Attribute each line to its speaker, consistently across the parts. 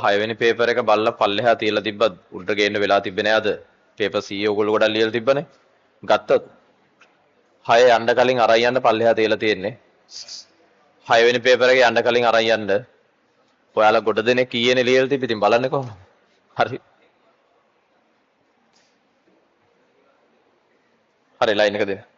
Speaker 1: 6 වෙනි පේපර් එක බලලා පල්ලෙහා තියලා තිබ්බ උඩට ගේන්න වෙලා තිබ්බේ නෑද? පේපර් C ඔයගොල්ලෝ ගොඩක් ලියලා තිබ්බනේ. ගත්තොත් 6 යන්න කලින් අරන් යන්න පල්ලෙහා තියලා තියෙන්නේ. 6 වෙනි පේපර් එකේ යන්න කලින් අරන් යන්න. ඔයාලා ගොඩ දෙනෙක් කීයනේ ලියලා තිබ්බ. ඉතින් බලන්න කොහොමද? හරි. හරි ලයින් එක දෙන්න.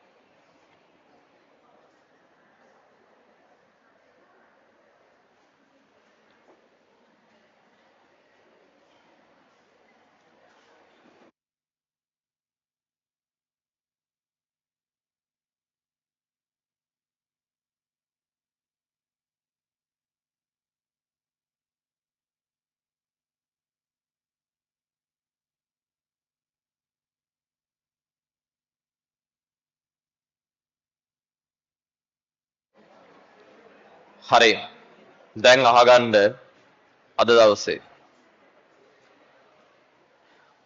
Speaker 1: හරි. දැන් අහගන්න අද දවසේ.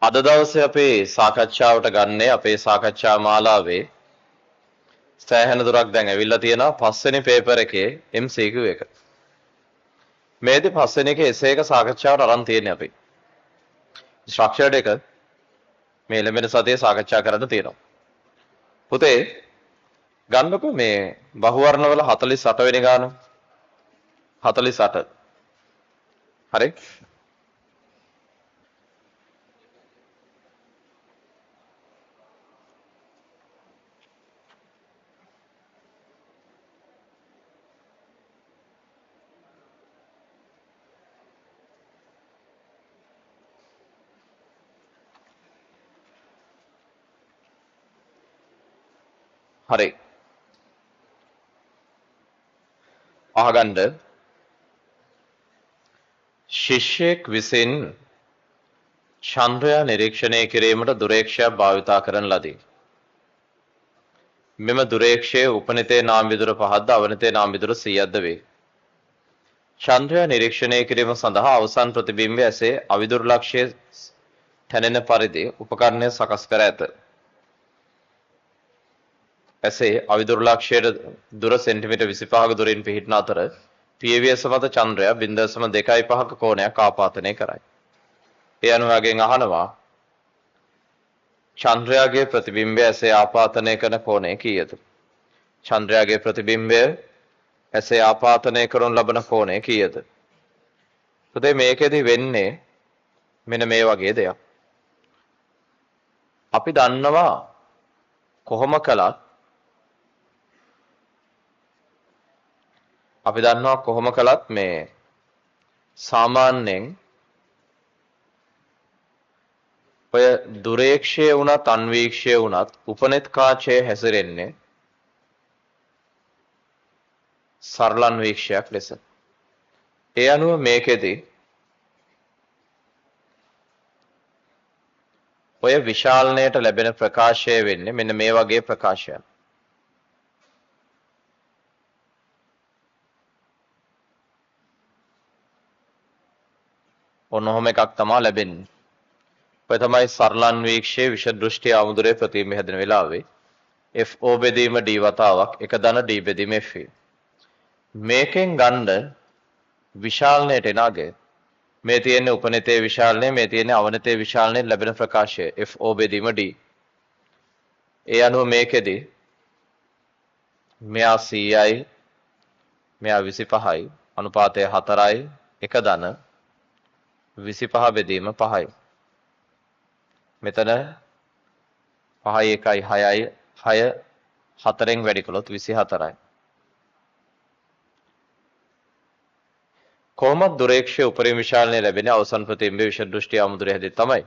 Speaker 1: අද දවසේ අපේ සාකච්ඡාවට ගන්නේ අපේ සාකච්ඡා මාලාවේ සෑහෙන දුරක් දැන් ඇවිල්ලා තියෙනවා 5 වෙනි පේපර් එකේ MCQ එක. මේදී 5 වෙනි එකේ එසේ එක සාකච්ඡාවට අරන් තියෙන්නේ අපි. ස්ට්‍රක්චර්ඩ් එක මේ ලැබෙන සතියේ සාකච්ඡා කරන්න තියෙනවා. පුතේ ගන්නකො මේ බහුවර්ණ වල 48 වෙනි ගාන 48. හරි? හරි. අහගන්න ශිෂ්‍යයෙක් විසින් චන්ද්‍රයා නිරීක්ෂණය කිරීමට දුරේක්ෂයක් භාවිතා කරන ලදී. මෙම දුරේක්ෂයේ උපනිතේ නාම විදුර 5ක්ද අවනිතේ නාම විදුර 100ක්ද වේ. චන්ද්‍රයා නිරීක්ෂණය කිරීම සඳහා අවසන් ප්‍රතිබිම්බය ඇසේ අවිදුර ලක්ෂයේ තැනෙන පරිදි උපකරණය සකස් කර ඇත. ඇසේ අවිදුර ලක්ෂයේ දුර සෙන්ටිමීටර් 25ක දුරින් පිහිටන අතර පියවියස මත චන්ද්‍රයා 0.25ක කෝණයක් ආපාතනය කරයි. ඒ අනුවගෙන් අහනවා චන්ද්‍රයාගේ ප්‍රතිබිම්බය ඇසේ ආපාතනය කරන කෝණය කීයද? චන්ද්‍රයාගේ ප්‍රතිබිම්බය ඇසේ ආපාතනය කරනු ලබන කෝණය කීයද? පුතේ මේකෙදි වෙන්නේ මෙන්න මේ වගේ දෙයක්. අපි දන්නවා කොහොම කළත් මේ සාමාන්‍යයෙන් ඔය දුරේක්ෂය වුණත් අන්වීක්ෂය වුණත් උපනෙත් කාචය හැසිරෙන්නේ සරල අන්වීක්ෂයක් ලෙස. ඒ අනුව මේකෙදි ඔය විශාලණයට ලැබෙන ප්‍රකාශය වෙන්නේ මෙන්න මේ වගේ ප්‍රකාශයක්. ඔන්නෝම එකක් තමයි ලැබෙන්නේ. ඔය තමයි සරල අන්වීක්ෂයේ විෂ දෘෂ්ටි ආමුදුරේ ප්‍රතිබිම්බ හැදෙන වෙලාවේ FO බෙදීම D වතාවක් එක ධන D බෙදීම F. මේකෙන් ගන්න විශාලණයට එනගේ මේ තියෙන්නේ උපනිතේ විශාලණය මේ තියෙන්නේ අවනිතේ විශාලණයෙන් ලැබෙන ප්‍රකාශය FO බෙදීම D. ඒ අනුව මේකෙදි මෙයා 100යි මෙයා 25යි අනුපාතය 4යි එක ධන 25 බෙදීම 5යි. මෙතන 5යි 1යි 6යි 6 4න් වැඩි කළොත් 24යි. කොහොමද දුරේක්ෂයේ උපරිම විශාලණය ලැබෙන්නේ අවසන් ප්‍රතිබිම්බ විෂ දෘෂ්ටි ආමුදුරේ හැදෙත් තමයි.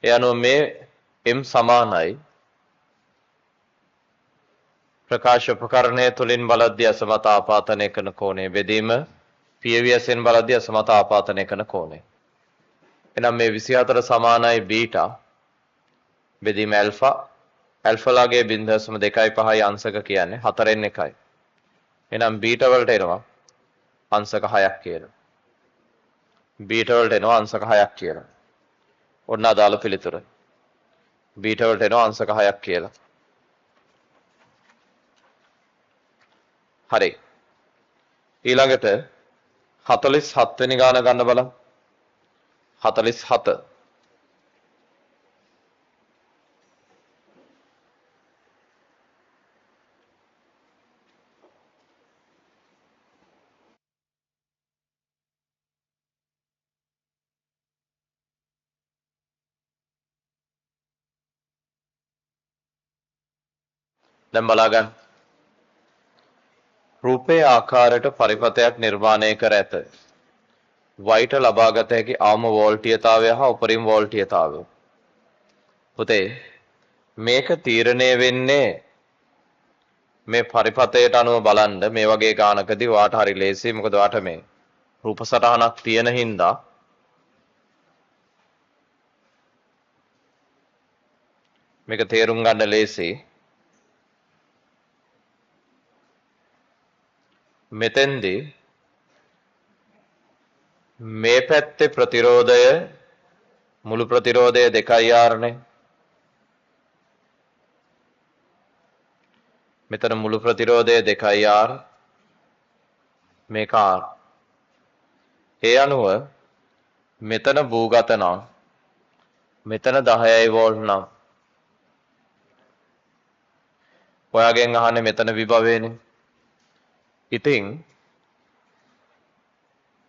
Speaker 1: ඒ අනුව මේ m සමානයි ප්‍රකාශ උපකරණය තුලින් බලද්දී අසමත ආපාතනය කරන කෝණය බෙදීම පියවියසෙන් බලද්දී අසමත ආපාතනය කරන කෝණය. එනම් මේ 24 සමානයි බීටා බෙදීම ඇල්ෆා ඇල්ෆාලාගේ 0.25යි අංශක කියන්නේ 4න් 1යි. එනම් බීටා වලට එනවා අංශක 6ක් කියලා. බීටා වලට එනවා අංශක 6ක් කියලා. ඔන්න අදාළ පිළිතුර. බීටා වලට එනවා අංශක 6ක් කියලා. හරි. ඊළඟට 47 වෙනි ගාන ගන්න බලන්න. 47 දැන් බලා ගන්න. රූපයේ ආකාරයට පරිපථයක් නිර්මාණය කර ඇත. වයිට ලබාගත හැකි අවම වෝල්ටීයතාවය හා උපරිම වෝල්ටීයතාවය. පුතේ මේක තීරණය වෙන්නේ මේ පරිපථයට අනුව බලන්න මේ වගේ ගානකදී වාට හරි ලේසියි. මොකද වාට මේ රූප සටහනක් තියෙන හින්දා මේක තේරුම් ගන්න ලේසියි. මෙතෙන්දී මේ පැත්තේ ප්‍රතිරෝධය මුළු ප්‍රතිරෝධය 2R නේ. මෙතන මුළු ප්‍රතිරෝධය 2R මේක R. ඒ අනුව මෙතන භූගත නම් මෙතන 10යි වෝල්ට් නම් ඔයාගෙන් අහන්නේ මෙතන විභවයනේ. ඉතින්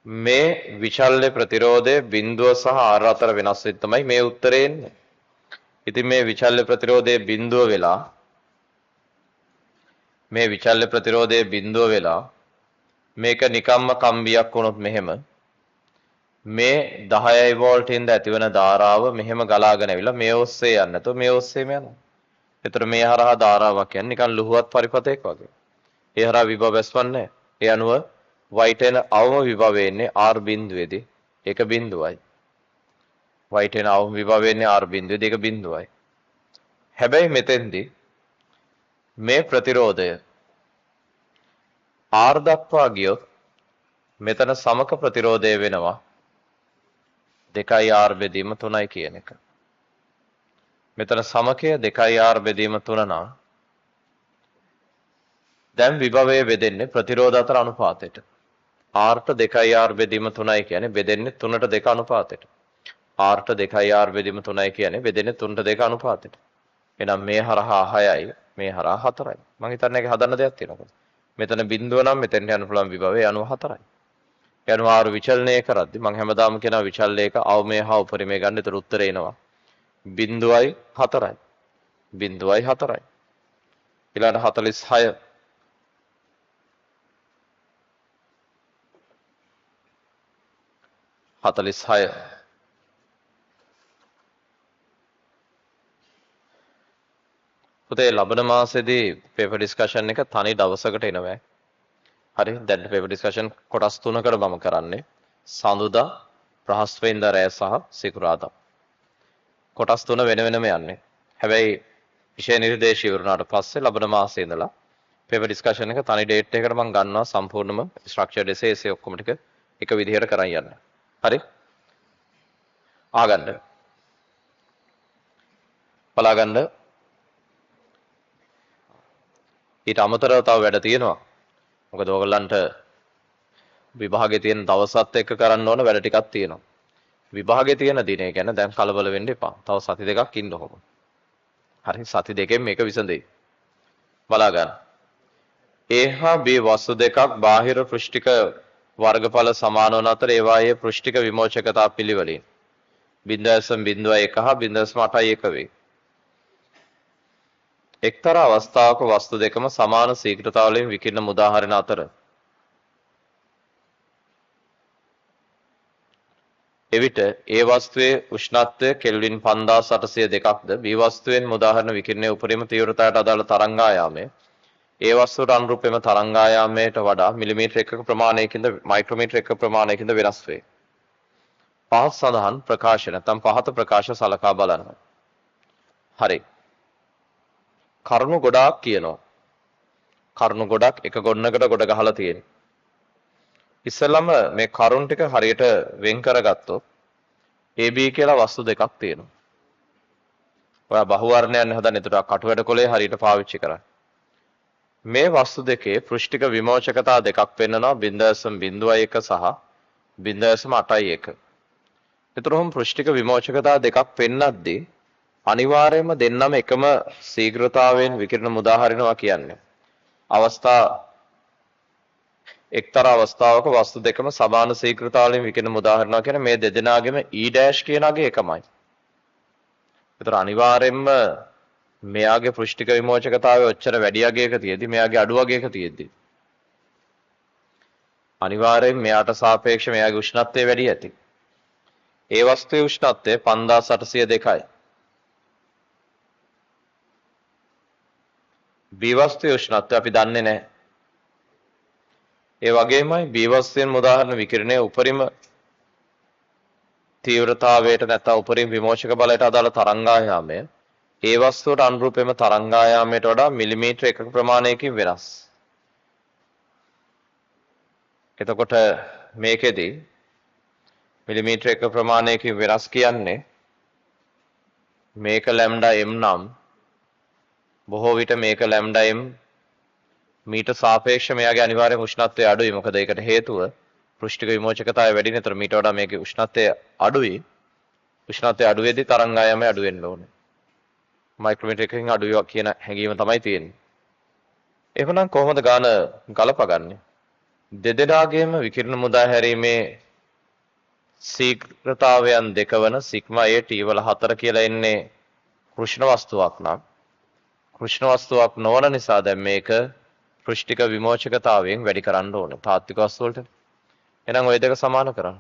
Speaker 1: මේ විචල්්‍ය ප්‍රතිරෝධය බිඳුව සහ R අතර වෙනස් වෙද්දී තමයි මේ උත්තරේ එන්නේ. ඉතින් මේ විචල්්‍ය ප්‍රතිරෝධයේ බිඳුව වෙලා මේ විචල්්‍ය ප්‍රතිරෝධයේ බිඳුව වෙලා මේක නිකම්ම කම්බියක් වුණොත් මෙහෙම මේ 10යි වෝල්ට් හින්ද ඇතිවන ධාරාව මෙහෙම ගලාගෙන ඇවිල්ලා මේ ඔස්සේ යන්නේ නැතුව මේ ඔස්සේම යනවා. ඒතර මේ හරහා ධාරාවක් යන්නේ නිකන් ලුහුවත් පරිපථයක් වගේ. ඒ හරහා විභව ඇස්වන්නේ. ඒ අනුව වයිට එන අවම විභවය එන්නේ R බිඳුවේදී. ඒක බිඳුවයි. වයිට එන අවම විභවය එන්නේ R බිඳුවේදී. ඒක බිඳුවයි. හැබැයි මෙතෙන්දී මේ ප්‍රතිරෝධය R දක්වා ගියොත් මෙතන සමක ප්‍රතිරෝධය වෙනවා 2R බෙදීම 3යි කියන එක. මෙතන සමකය 2R බෙදීම 3 නම් දැන් විභවය බෙදෙන්නේ ප්‍රතිරෝධ අතර අනුපාතයට. R ට 2R බෙදීම 3යි කියන්නේ බෙදෙන්නේ 3ට 2 අනුපාතයට. R ට 2R බෙදීම 3යි කියන්නේ බෙදෙන්නේ 3ට 2 අනුපාතයට. එහෙනම් මේ හරහා 6යි මේ හරහා 4යි. මම හිතන්නේ ඒක හදන්න දෙයක් තියෙනවා. මෙතන බිඳුව නම් මෙතෙන්ට යන්න පුළුවන් විභවය 94යි. ඒ අනුව R විචලනය කරද්දි මම හැමදාම කියනවා විචල්‍යයක අවමය හා උපරිමය ගන්න. ඒතර උත්තරේ එනවා 0.4යි. 0.4යි. ඊළඟ 46 46 පුතේ ලබන මාසෙදී පේපර් ඩිස්කෂන් එක තනි දවසකට එනවා. හරි දැන් පේපර් ඩිස්කෂන් කොටස් තුනකට මම කරන්නේ. සඳුදා, බ්‍රහස්පතින්දා රෑ සහ සිකුරාදා. කොටස් තුන වෙන වෙනම යන්නේ. හැබැයි විෂය නිර්දේශය ඉවරනාට පස්සේ ලබන මාසයේ ඉඳලා පේපර් ඩිස්කෂන් එක තනි ඩේට් එකකට මම ගන්නවා සම්පූර්ණම ස්ට්‍රක්චර්ඩ් එසේ ඔක්කොම ටික එක විදිහට කරන් යන්න. හරි ආගන්න බලාගන්න. ඊට අමතරව තව වැඩ තියෙනවා. මොකද ඔයගොල්ලන්ට විභාගේ තියෙන දවසත් එක්ක කරන්න ඕන වැඩ ටිකක් තියෙනවා. විභාගේ තියෙන දිනේ ගැන දැන් කලබල වෙන්න එපා. තව සති දෙකක් ඉන්න ඕන. හරි සති දෙකෙන් මේක විසඳෙයි. බලා ගන්න. A හා B වස්තු දෙකක් බාහිර පෘෂ්ඨික වර්ගඵල සමාන වන අතර ඒවායේ පෘෂ්ඨික විමෝචකතා පිළිවෙලින් 0.01 හා 0.81 වේ. එක්තරා අවස්ථාවක වස්තු දෙකම සමාන ශීඝ්‍රතාවලින් විකිරණ මුදාහරින අතර එවිට ඒ වස්තුවේ උෂ්ණත්වය කෙල්වින් 5802ක්ද B වස්තුවෙන් මුදාහරන විකිරණයේ උපරිම තීව්‍රතාවයට අදාළ තරංගායාමය ඒ වස්තුවට අනුරූප එම තරංගායාමයට වඩා මිලිමීටර එකක ප්‍රමාණයකින්ද මයික්‍රෝමීටර එකක ප්‍රමාණයකින්ද වෙනස් වේ. පහත් සඳහන් ප්‍රකාශ නැත්නම් පහත ප්‍රකාශ සලකා බලන්න. හරි. කරුණු ගොඩාක් කියනවා. කරුණු ගොඩක් එක ගොන්නකට ගොඩ ගහලා තියෙනවා. ඉස්සෙල්ලම මේ කරුණු ටික හරියට වෙන් කරගත්තොත් AB කියලා වස්තු දෙකක් තියෙනවා. ඔයා බහුවර්ණයන් හදන්න එතකොට කටුවැඩ කොලේ හරියට පාවිච්චි කරන්න. මේ වස්තු දෙකේ පෘෂ්ඨික විමෝචකතා දෙකක් පෙන්වනවා 0.01 සහ 0.81. ඒතරම් පෘෂ්ඨික විමෝචකතා දෙකක් පෙන්නද්දී අනිවාර්යයෙන්ම දෙන්නම එකම ශීඝ්‍රතාවයෙන් විකිරණ මුදා හරිනවා කියන්නේ. අවස්ථා එක්තරා අවස්ථාවක වස්තු දෙකම සමාන ශීඝ්‍රතාවයෙන් විකිරණ මුදා හරිනවා කියන්නේ මේ දෙදෙනාගේම E' කියන අගය එකමයි. ඒතර අනිවාර්යයෙන්ම මෙයාගේ පෘෂ්ඨික විමෝචකතාවය ඔච්චර වැඩි අගයක තියෙද්දි මෙයාගේ අඩු අගයක තියෙද්දි අනිවාර්යයෙන් මෙයාට සාපේක්ෂව මෙයාගේ උෂ්ණත්වය වැඩි ඇති. ඒ වස්තුවේ උෂ්ණත්වය 5802යි. B වස්තුවේ උෂ්ණත්වය අපි දන්නේ නැහැ. ඒ වගේමයි B වස්තුවෙන් උදාහරණ විකිරණයේ උපරිම තීව්‍රතාවයට නැත්නම් උපරිම විමෝචක බලයට අදාළ තරංගායාමය ඒ වස්තුවට අනුරූපෙම තරංගායාමයට වඩා මිලිමීටර එකක ප්‍රමාණයකින් වෙනස්. එතකොට මේකෙදි මිලිමීටර එක ප්‍රමාණයකින් වෙනස් කියන්නේ මේක ලැම්ඩා m නම් බොහෝ විට මේක ලැම්ඩා m මීට සාපේක්ෂව මෙයාගේ අනිවාර්ය උෂ්ණත්වය අඩුයි. මොකද ඒකට හේතුව පෘෂ්ඨික විමෝචකතාවය වැඩි නතර මීට වඩා මේකේ උෂ්ණත්වය අඩුයි. උෂ්ණත්වය අඩු වෙද්දී තරංගායාමය අඩු වෙන්න ඕනේ. මයික්‍රොමීටර එකකින් අඩුයි කියන හැඟීම තමයි තියෙන්නේ. එහෙනම් කොහොමද ගාන ගලපගන්නේ? දෙදෙනාගේම විකිරණ මුදා හැරීමේ ශීඝ්‍රතාවයන් දෙක වන සිග්මා A T වල 4 කියලා එන්නේ කෘෂ්ණ වස්තුවක් නම් කෘෂ්ණ වස්තුවක් නොවන නිසා දැන් මේක පෘෂ්ඨික විමෝචකතාවයෙන් වැඩි කරන්න ඕනේ තාත්වික වස්තු වලට. එහෙනම් ওই දෙක සමාන කරන්න.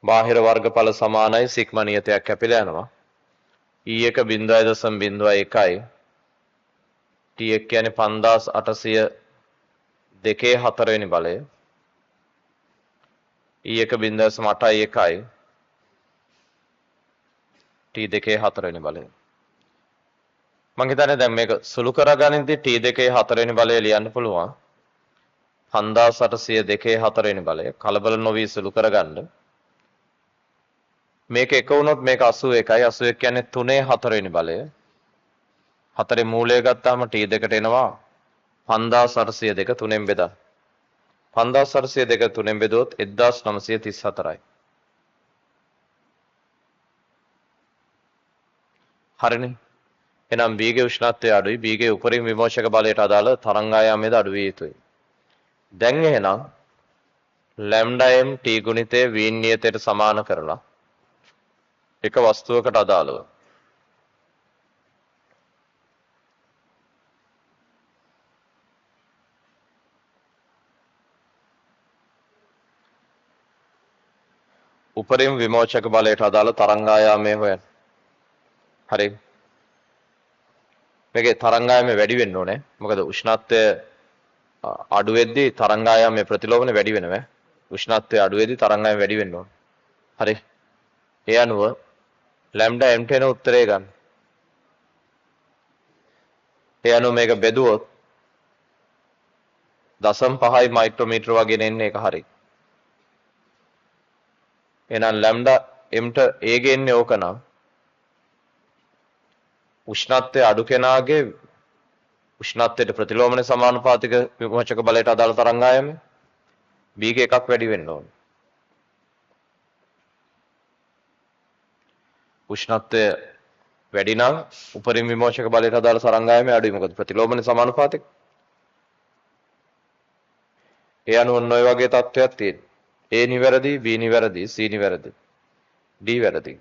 Speaker 1: බාහිර වර්ගඵල සමානයි සිග්මා නියතයක් කැපිලා යනවා. E1 0.01යි T1 කියන්නේ 5802 4 වෙනි බලය. E1 0.81යි T2 4 වෙනි බලය. මම හිතන්නේ දැන් මේක සුළු කරගනිද්දී T2 4 වෙනි බලය ලියන්න පුළුවන්. 5802 4 වෙනි බලය කලබල නොවි සුළු කරගන්න. මේක එක වුණොත් මේක 81යි 81 කියන්නේ 3 4 වෙනි බලය. 4 මූලය ගත්තාම T2ට එනවා 5802 3ෙන් බෙදා. 5802 3ෙන් බෙදුවොත් 1934යි. හරිනේ. එහෙනම් B ගේ උෂ්ණත්වය අඩුයි. B ගේ උපරිම විමෝචක බලයට අදාළ තරංගායාමයද අඩු විය යුතුයි. දැන් එහෙනම් ලැම්ඩා m T ගුණිතය වීන් නියතයට සමාන කරලා එක වස්තුවකට අදාළව උපරිම විමෝචක බලයට අදාළ තරංගායාමය හොයන්න. හරි. මේකේ තරංගායාමය වැඩි වෙන්න ඕනේ. මොකද උෂ්ණත්වය අඩු වෙද්දී තරංගායාමයේ ප්‍රතිලෝමන වැඩි වෙනවා. උෂ්ණත්වය අඩු වෙද්දී තරංගායාමය වැඩි වෙන්න ඕනේ. හරි. ඒ අනුව ලැම්ඩා m ට එන උත්තරය ගන්න. ඒ අනුව මේක බෙදුවොත් 0.5 මයික්‍රෝමීටර වගේ එන්නේ ඒක හරි. එහෙනම් ලැම්ඩා m ට a ගෙන්නේ ඕක නම් උෂ්ණත්වය අඩු කෙනාගේ උෂ්ණත්වයට ප්‍රතිලෝමන සමානුපාතික විමෝචක බලයට අදාළ තරංගායාමය B ගේ එකක් වැඩි වෙන්න ඕනේ. උෂ්ණත්වය වැඩි නම් උපරිම විමෝචක බලයට අදාළ තරංගායාමය අඩුයි. මොකද ප්‍රතිලෝමන සමානුපාතික. ඒ අනුව ඔන්න ඔය වගේ තත්ත්වයක් තියෙනවා. A නිවැරදි, B නිවැරදි, C නිවැරදි, D වැරදි.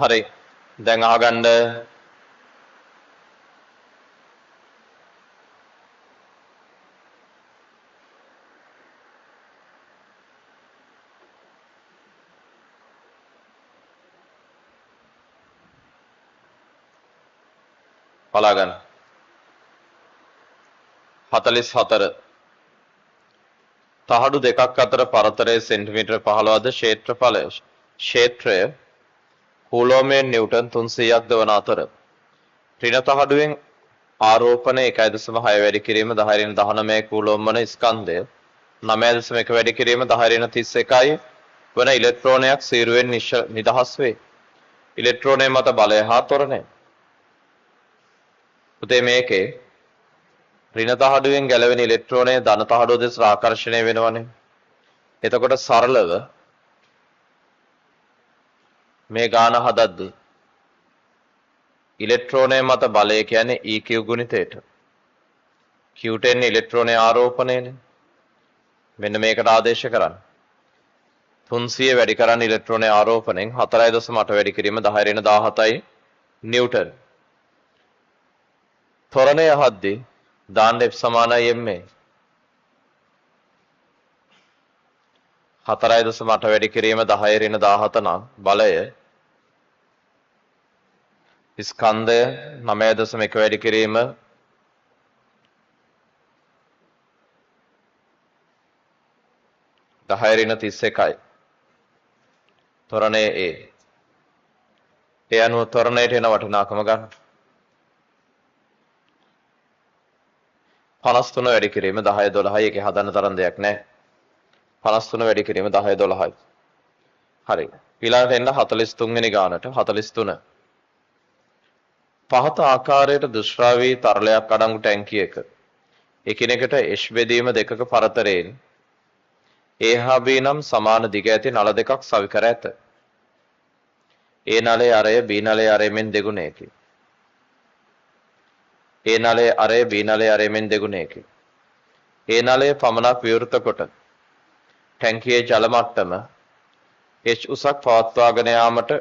Speaker 1: හරි. දැන් අහගන්න බලාගන්න. 44 තහඩු දෙකක් අතර පරතරය සෙන්ටිමීටර් 15ද ක්ෂේත්‍රය කූලෝමයෙන් නිව්ටන් 300ක් ද වන අතර ඍණ තහඩුවෙන් ආරෝපණය 1.6 වැඩි කිරීම 10 කූලෝම් වන ස්කන්ධය 9.1 වැඩි කිරීම 10 වන ඉලෙක්ට්‍රෝනයක් සීරුවෙන් නිදහස් වේ. ඉලෙක්ට්‍රෝනය මත බලය හා ත්වරණය. පුතේ මේකේ ඍණ තහඩුවෙන් ගැලවෙන ඉලෙක්ට්‍රෝනය ධන තහඩුව දෙසට ආකර්ෂණය වෙනවනේ. එතකොට සරලව මේ ගාන හදද්දී ඉලෙක්ට්‍රෝනය මත බලය කියන්නේ EQ ගුණිතයට. Q10 ඉලෙක්ට්‍රෝනය ආරෝපණයනේ. මෙන්න මේකට ආදේශ කරන්න. 300 වැඩි කරන්න ඉලෙක්ට්‍රෝනය ආරෝපණයෙන් 4.8 වැඩි කිරීම 10 නිව්ටන්. ත්වරණය හද්දී දාන්න F සමානයි ma. 4.8 වැඩි කිරීම 10 නම් බලය ස්කන්ධය 9.1 වැඩි කිරීම 10 ත්වරණය A. ඒ අනුව ත්වරණයට එන වටිනාකම ගන්න. 53 වැඩි කිරීම 10 එකේ හදන්න තරම් දෙයක් නැහැ. 53 වැඩි කිරීම 10 හරි. ඊළඟට එන්න 43 වෙනි ගානට 43. පහත ආකාරයට දුෂ්‍රාවී තරලයක් අඩංගු ටැංකියක එකිනෙකට H බෙදීම දෙකක පරතරයෙන් A හා B නම් සමාන දිග ඇති නල දෙකක් සවි කර ඇත. A නලයේ අරය B නලයේ අරය මෙන් දෙගුණයකි. A නලයේ අරය B නලයේ අරය මෙන් දෙගුණයකි. A නලය පමණක් විවෘත කොට ටැංකියේ ජල මට්ටම H උසක් පවත්වාගෙන යාමට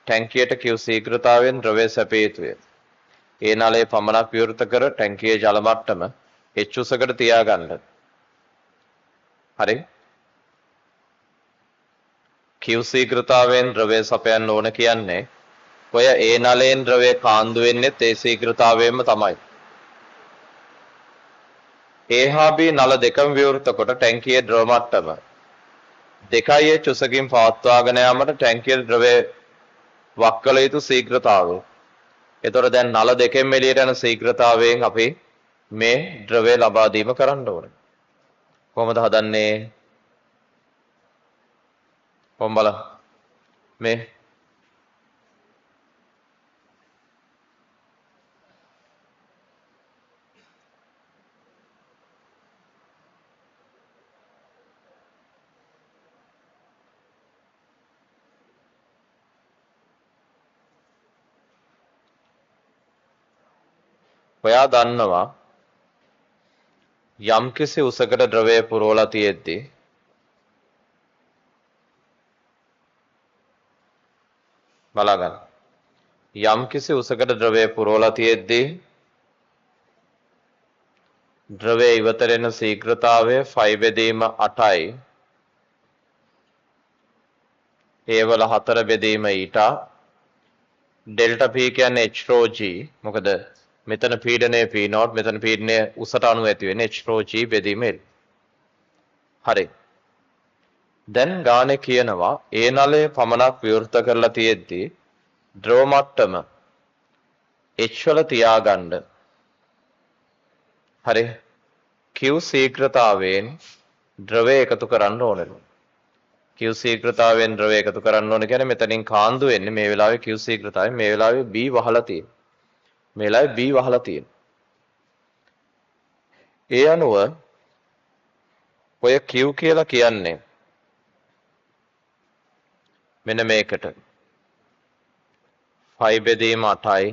Speaker 1: ටැංකියට Q ශීඝ්‍රතාවයෙන් ද්‍රවය සැපිය යුතුය. A නලය පමණක් විවෘත කර ටැංකියේ ජල මට්ටම H උසකට තියාගන්න. හරි. Q ශීඝ්‍රතාවයෙන් ද්‍රවය සපයන්න ඕන කියන්නේ ඔය A නලයෙන් ද්‍රවය කාන්දු වෙන්නේත් ඒ ශීඝ්‍රතාවයෙන්ම තමයි. A හා B නල දෙකම විවෘත කොට ටැංකියේ ද්‍රව මට්ටම 2H උසකින් පවත්වාගෙන යාමට ටැංකියේ ද්‍රවය වක් කළ යුතු ශීඝ්‍රතාවය. එතකොට දැන් නල දෙකෙන් එළියට යන ශීඝ්‍රතාවයෙන් අපි මේ ද්‍රවය ලබා දීම කරන්න ඕනේ. කොහොමද හදන්නේ? කොහොම බලන්න. මේ ඔයා දන්නවා යම්කිසි උසකට ද්‍රවය පුරවලා තියෙද්දී බලගන්න. යම්කිසි උසකට ද්‍රවය පුරවලා තියෙද්දී ද්‍රවය ඉවතර වෙන ශීඝ්‍රතාවය 5 බෙදීම 8යි. ඒ වල 4 බෙදීම ඊටා ඩෙල්ටා P කියන්නේ H rho G. මොකද මෙතන පීඩනය P0 මෙතන පීඩනය උසට අනුව ඇති වෙන්නේ H rho G බෙදීම L. හරි. දැන් ගානේ කියනවා A නලය පමණක් විවෘත කරලා තියෙද්දී ද්‍රව මට්ටම H වල තියාගන්න. හරි. Q ශීඝ්‍රතාවයෙන් ද්‍රවය එකතු කරන්න ඕනේ. Q ශීඝ්‍රතාවයෙන් ද්‍රවය එකතු කරන්න ඕනේ කියන්නේ මෙතනින් කාන්දු වෙන්නේ මේ වෙලාවේ Q ශීඝ්‍රතාවයෙන් මේ වෙලාවේ B වහලා තියෙනවා. මේ වෙලාවේ B වහලා තියෙනවා. ඒ අනුව ඔය Q කියලා කියන්නේ මෙන්න මේකට 5 බෙදීම 8යි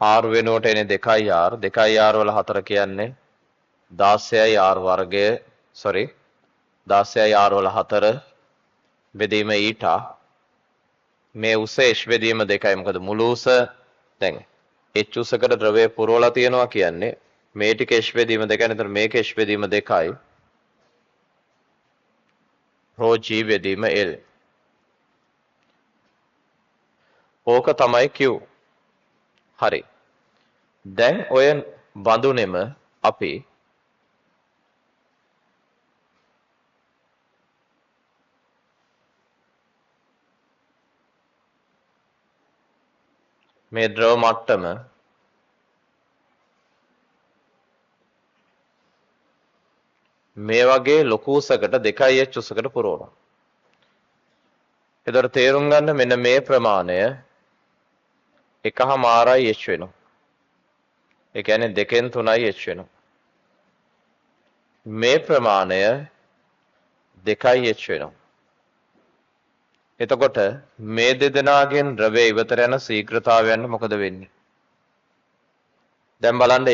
Speaker 1: R වෙනුවට එන්නේ 2R 2R වල 4 කියන්නේ 16යි R වර්ගය 16යි R වල 4 බෙදීම ඊටා මේ උස h බෙදීම 2යි. මොකද මුළු උස දැන් h උසකට ද්‍රවය පුරවලා තියෙනවා කියන්නේ මේ ටික h බෙදීම 2යි. නේද? මේක h බෙදීම 2යි. rho g බෙදීම L. ඕක තමයි Q. හරි. දැන් ඔය බඳුනේම අපි මේ ද්‍රව මට්ටම මේ වගේ ලොකු උසකට 2h උසකට පුරවනවා. ඒතර තේරුම් ගන්න මෙන්න මේ ප්‍රමාණය 1/4යි h වෙනවා. ඒ කියන්නේ 2න් 3යි h වෙනවා. මේ ප්‍රමාණය 2යි h වෙනවා. එතකොට මේ දෙදෙනාගෙන් ද්‍රවය ඉවතට යන ශීඝ්‍රතාවයන් මොකද වෙන්නේ? දැන් බලන්න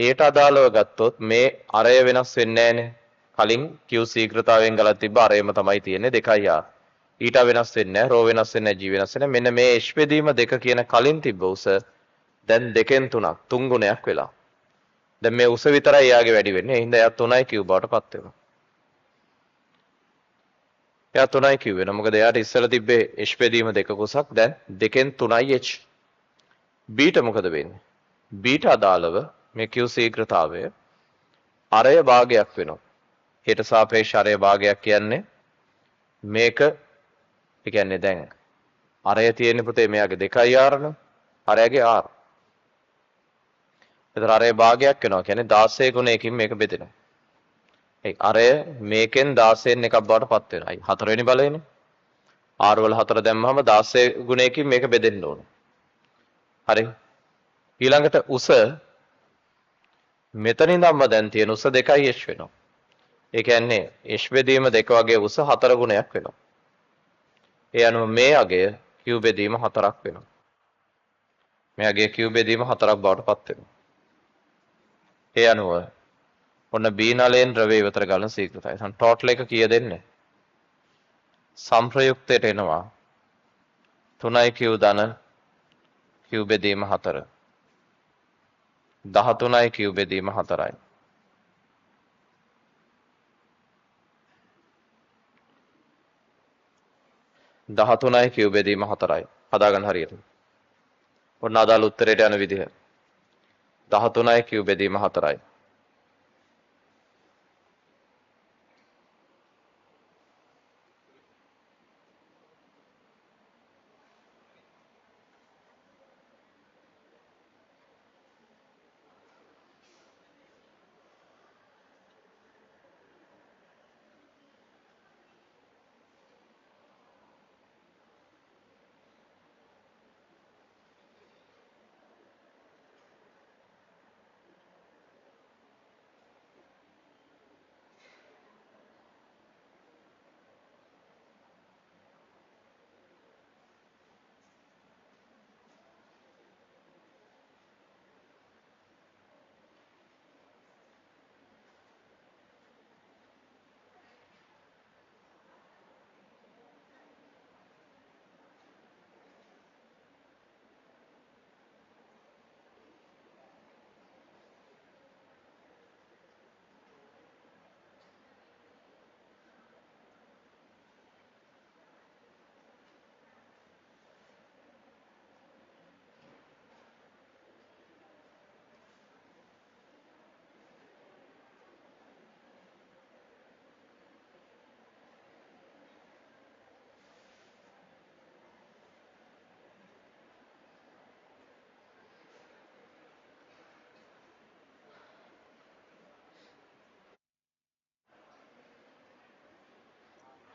Speaker 1: ඒට අදාළව ගත්තොත් මේ අරය වෙනස් වෙන්නේ නැහනේ. කලින් q ශීඝ්‍රතාවයෙන් ගලක් තිබ්බ අරයම තමයි තියෙන්නේ 2r. ඊට වෙනස් වෙන්නේ නැහැ, රෝ වෙනස් වෙන්නේ නැහැ, g වෙනස් වෙන්නේ නැහැ. මෙන්න මේ h බෙදීම 2 කියන කලින් තිබ්බ උස දැන් 2න් 3ක් 3 ගුණයක් වෙලා. දැන් මේ උස විතරයි යාගේ වැඩි වෙන්නේ. ඒ හින්දා එයා 3යි q බවට පත් වෙනවා. එයා 3යි q වෙනවා. මොකද එයාට ඉස්සෙල්ලා තිබ්බේ h බෙදීම 2 කුසක්. දැන් 2න් 3යි h. b ට මොකද වෙන්නේ? b ට අදාළව මේ q ශීඝ්‍රතාවය අරය භාගයක් වෙනවා. ඊට සාපේක්ෂ අරය භාගයක් කියන්නේ මේක ඒ කියන්නේ දැන් අරය තියෙන්නේ පුතේ මෙයාගේ 2r නේ. අරයගේ r. ඒතර අරය භාගයක් වෙනවා කියන්නේ 16 ගුණයකින් මේක බෙදෙනවා. ඒ අරය මේකෙන් 16න් එකක් බවට පත් වෙනවා. අයි හතරවෙනි බලයනේ. r වල 4 දැම්මම 16 ගුණයකින් මේක බෙදෙන්න ඕන. හරි. ඊළඟට උස මෙතන ඉඳන්ම දැන් තියෙන උස 2යි h වෙනවා. ඒ කියන්නේ h බෙදීම 2 වගේ උස 4 ගුණයක් වෙනවා. ඒ අනුව මේ අගය q බෙදීම 4ක් වෙනවා. මේ අගය q බෙදීම 4ක් බවට පත් වෙනවා. ඒ අනුව ඔන්න B නලයෙන් ද්‍රවය ඉවතට ගලන ශීඝ්‍රතාවය. එහෙනම් ටෝටල් එක කීයද දෙන්නේ? සංප්‍රයුක්තයට එනවා 3q ධන q බෙදීම 4. 13q බෙදීම 4යි. 13q බෙදීම 4යි. හදාගන්න හරියට. ඔන්න අදාළ උත්තරයට යන විදිහ. 13q බෙදීම 4යි.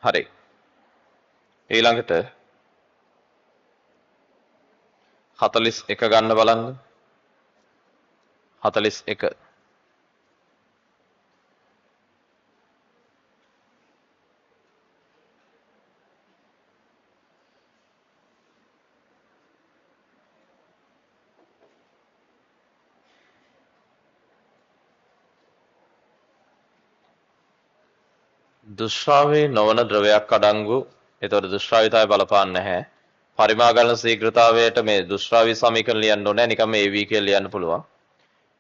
Speaker 1: හරි. ඊළඟට 41 ගන්න බලන්න. 41. දුෂ්‍රාවී නොවන ද්‍රවයක් අඩංගු. ඒතකොට දුෂ්‍රාවිතාවය බලපාන්නේ නැහැ. පරිමාගලන ශීඝ්‍රතාවයට මේ දුෂ්‍රාවී සමීකරණ ලියන්න ඕනේ. නිකම් මේ AV කියලා ලියන්න පුළුවන්.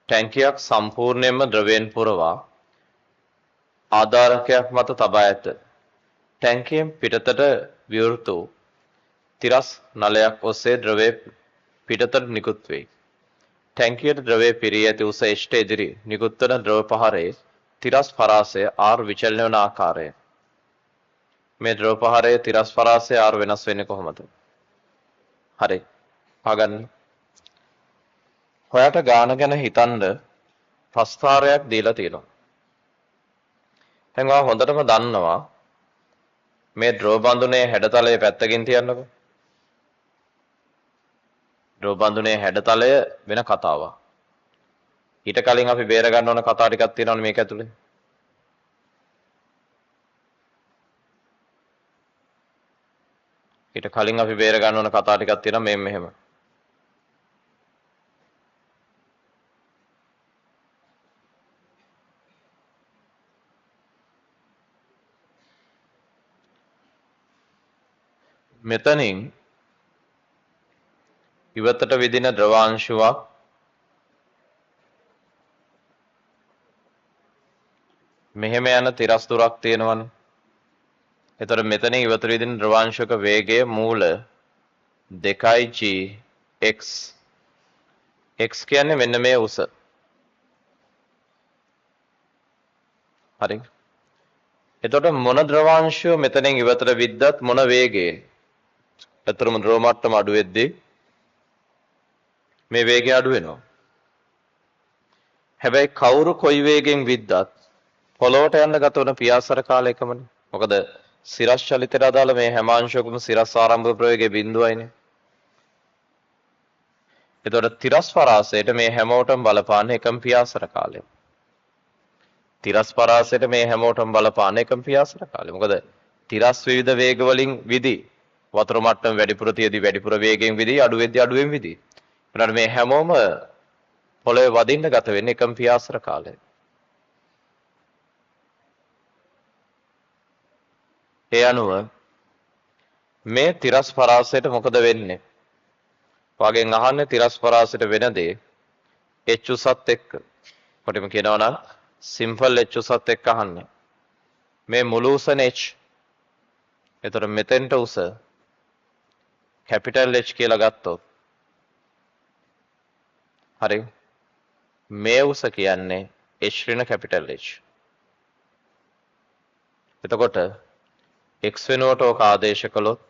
Speaker 1: ටැංකියක් සම්පූර්ණයෙන්ම ද්‍රවයෙන් පුරවා ආධාරකයක් මත තබා ඇත. ටැංකියෙන් පිටතට විවෘත වූ තිරස් නලයක් ඔස්සේ ද්‍රවය පිටතට නිකුත් වේ. ටැංකියට ද්‍රවය පිරී ඇති උස H ඉදිරි නිකුත් වන ද්‍රව පහරේ තිරස් පරාසය R විචලනය වන ආකාරය. මේ ද්‍රව පහරේ තිරස් පරාසය R වෙනස් වෙන්නේ කොහොමද? හරි. අගන්න. හොයාට ගාන ගැන හිතනද ප්‍රස්ථාරයක් දීලා තියෙනවා. දැන් ඔයා හොඳටම දන්නවා මේ ද්‍රව බඳුනේ හැඩතලය පැත්තකින් තියන්නකො. ද්‍රව බඳුනේ හැඩතලය වෙන කතාවක්. ඊට කලින් අපි බේර ගන්න ඕන කතා ටිකක් තියෙනවනේ මේක ඇතුලේ. ඊට කලින් අපි බේර ගන්න ඕන කතා ටිකක් තියෙනවා මේ මෙහෙම. මෙතනින් ඉවතට විදින ද්‍රවාංශුවක් මෙහෙම යන තිරස් දුරක් තියෙනවනේ. එතකොට මෙතන ඉවතට විදින ද්‍රවාංශක වේගය මූල 2g x x කියන්නේ මෙන්න මේ උස. හරි. එතකොට මොන ද්‍රවාංශය මෙතනින් ඉවතට විද්දත් මොන වේගයෙන් අතරම ද්‍රව මට්ටම අඩු වෙද්දී මේ වේගය අඩු වෙනවා. හැබැයි කවුරු කොයි වේගෙන් විද්දත් පොළොවට යන්න ගත වන පියාසර කාලය එකමනේ. මොකද සිරස් චලිතයට අදාළ මේ හැම අංශයකම සිරස් ආරම්භ ප්‍රවේගයේ බිඳුවයිනේ. එතකොට තිරස් පරාසයට මේ හැමෝටම බලපාන එකම පියාසර කාලය. තිරස් පරාසයට මේ හැමෝටම බලපාන එකම පියාසර කාලය. මොකද තිරස් විවිධ වේග වලින් විදි. වතුර මට්ටම වැඩිපුර තියදී වැඩිපුර වේගයෙන් විදි, අඩු වෙද්දී අඩුවෙන් විදි. ඊළඟට මේ හැමෝම පොළවේ වදින්න ගත වෙන්නේ එකම පියාසර කාලය. ඒ අනුව මේ තිරස් පරාසයට මොකද වෙන්නේ? වාගෙන් අහන්නේ තිරස් පරාසයට වෙන දේ h උසත් එක්ක. කොටිම කියනවා නම් සිම්පල් h උසත් එක්ක අහන්නේ. මේ මුළු උසන h. එතකොට මෙතෙන්ට උස කැපිටල් H කියලා ගත්තොත් හරි. මේ උස කියන්නේ h ඍණ කැපිටල් H. එතකොට x වෙනුවට ඕක ආදේශ කළොත්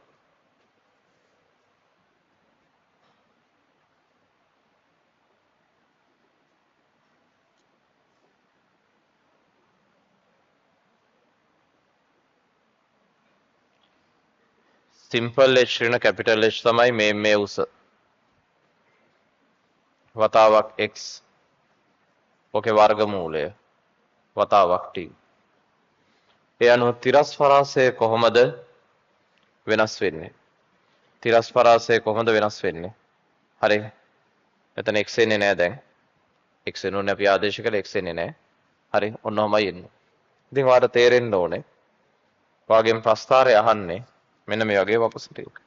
Speaker 1: සිම්පල් H ඍණ කැපිටල් H තමයි මේ උස. වතාවක් x ඔකේ වර්ගමූලය වතාවක් t. ඒ අනුව තිරස් පරාසය කොහොමද වෙනස් වෙන්නේ? තිරස් පරාසය කොහොමද වෙනස් වෙන්නේ? හරි. මෙතන x එන්නේ නැහැ දැන්. x එනුනේ අපි ආදේශ කළේ x එන්නේ නැහැ. හරි. ඔන්නෝමයි එන්නේ. ඉතින් ඔයාලට තේරෙන්න ඕනේ. ඔයාගෙන් ප්‍රස්ථාරය අහන්නේ මෙන්න මේ වගේ වපුසට එක.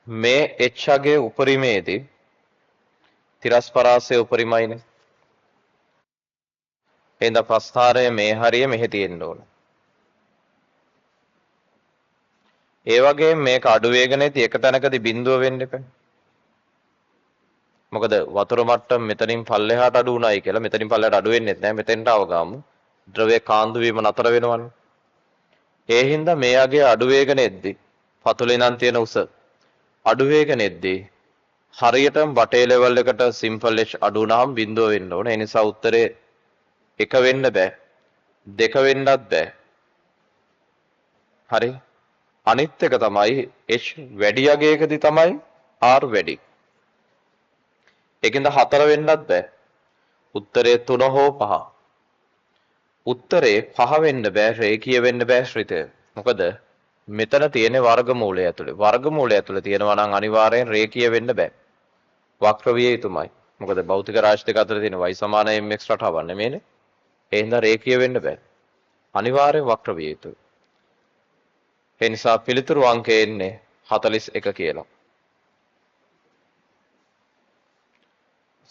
Speaker 1: මේ h අගේ උපරිමයේදී තිරස් පරාසය උපරිමයිනේ. එහෙනම් ප්‍රස්ථාරය මේ හරිය මෙහෙ තියෙන්න ඕන. ඒ වගේ මේක අඩු වේගනේදී එක තැනකදී බිඳුව වෙන්න එපා. මොකද වතුර මට්ටම මෙතනින් පල්ලෙහාට අඩු උනායි කියලා මෙතනින් පල්ලෙහාට අඩු වෙන්නේ නැහැ. මෙතෙන්ට ආව ගාමු ද්‍රවයේ කාන්දු වීම නතර වෙනවනේ. ඒ හින්දා මේ යගේ අඩු වේගනෙද්දී පතුලේ නම් තියෙන උස අඩු වේගනෙද්දී හරියටම බටේ ලෙවල් එකට සිම්පල් H අඩු වුණාම බිඳුව වෙන්න ඕනේ. ඒ නිසා උත්තරේ 1 වෙන්න බෑ. 2 වෙන්නත් බෑ. හරි. අනිත් එක තමයි H වැඩි යගයකදී තමයි R වැඩි. ඒකින්ද 4 වෙන්නත් බෑ. උත්තරේ 3 හෝ 5. උත්තරේ 5 වෙන්න බෑ, රේඛීය වෙන්න බෑ ශ්‍රිතය. මොකද මෙතන තියෙන වර්ගමූලය ඇතුලේ. වර්ගමූලය ඇතුලේ තියෙනවා නම් අනිවාර්යෙන් රේඛීය වෙන්න බෑ. වක්‍ර විය යුතුමයි. මොකද භෞතික රාශි දෙක අතර තියෙන y සමාන mx රටාවක් නෙමෙයිනේ. ඒ හින්දා රේඛීය වෙන්න බෑ. අනිවාර්යෙන් වක්‍ර විය යුතුයි. ඒ නිසා පිළිතුරු අංකය එන්නේ 41 කියලා.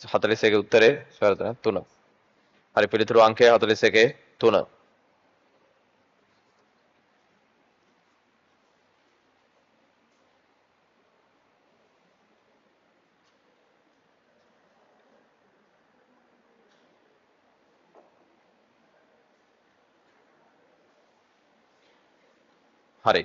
Speaker 1: 41 උත්තරේ වැරදුන 3. හරි පිළිතුරු අංකය 41 3. හරි.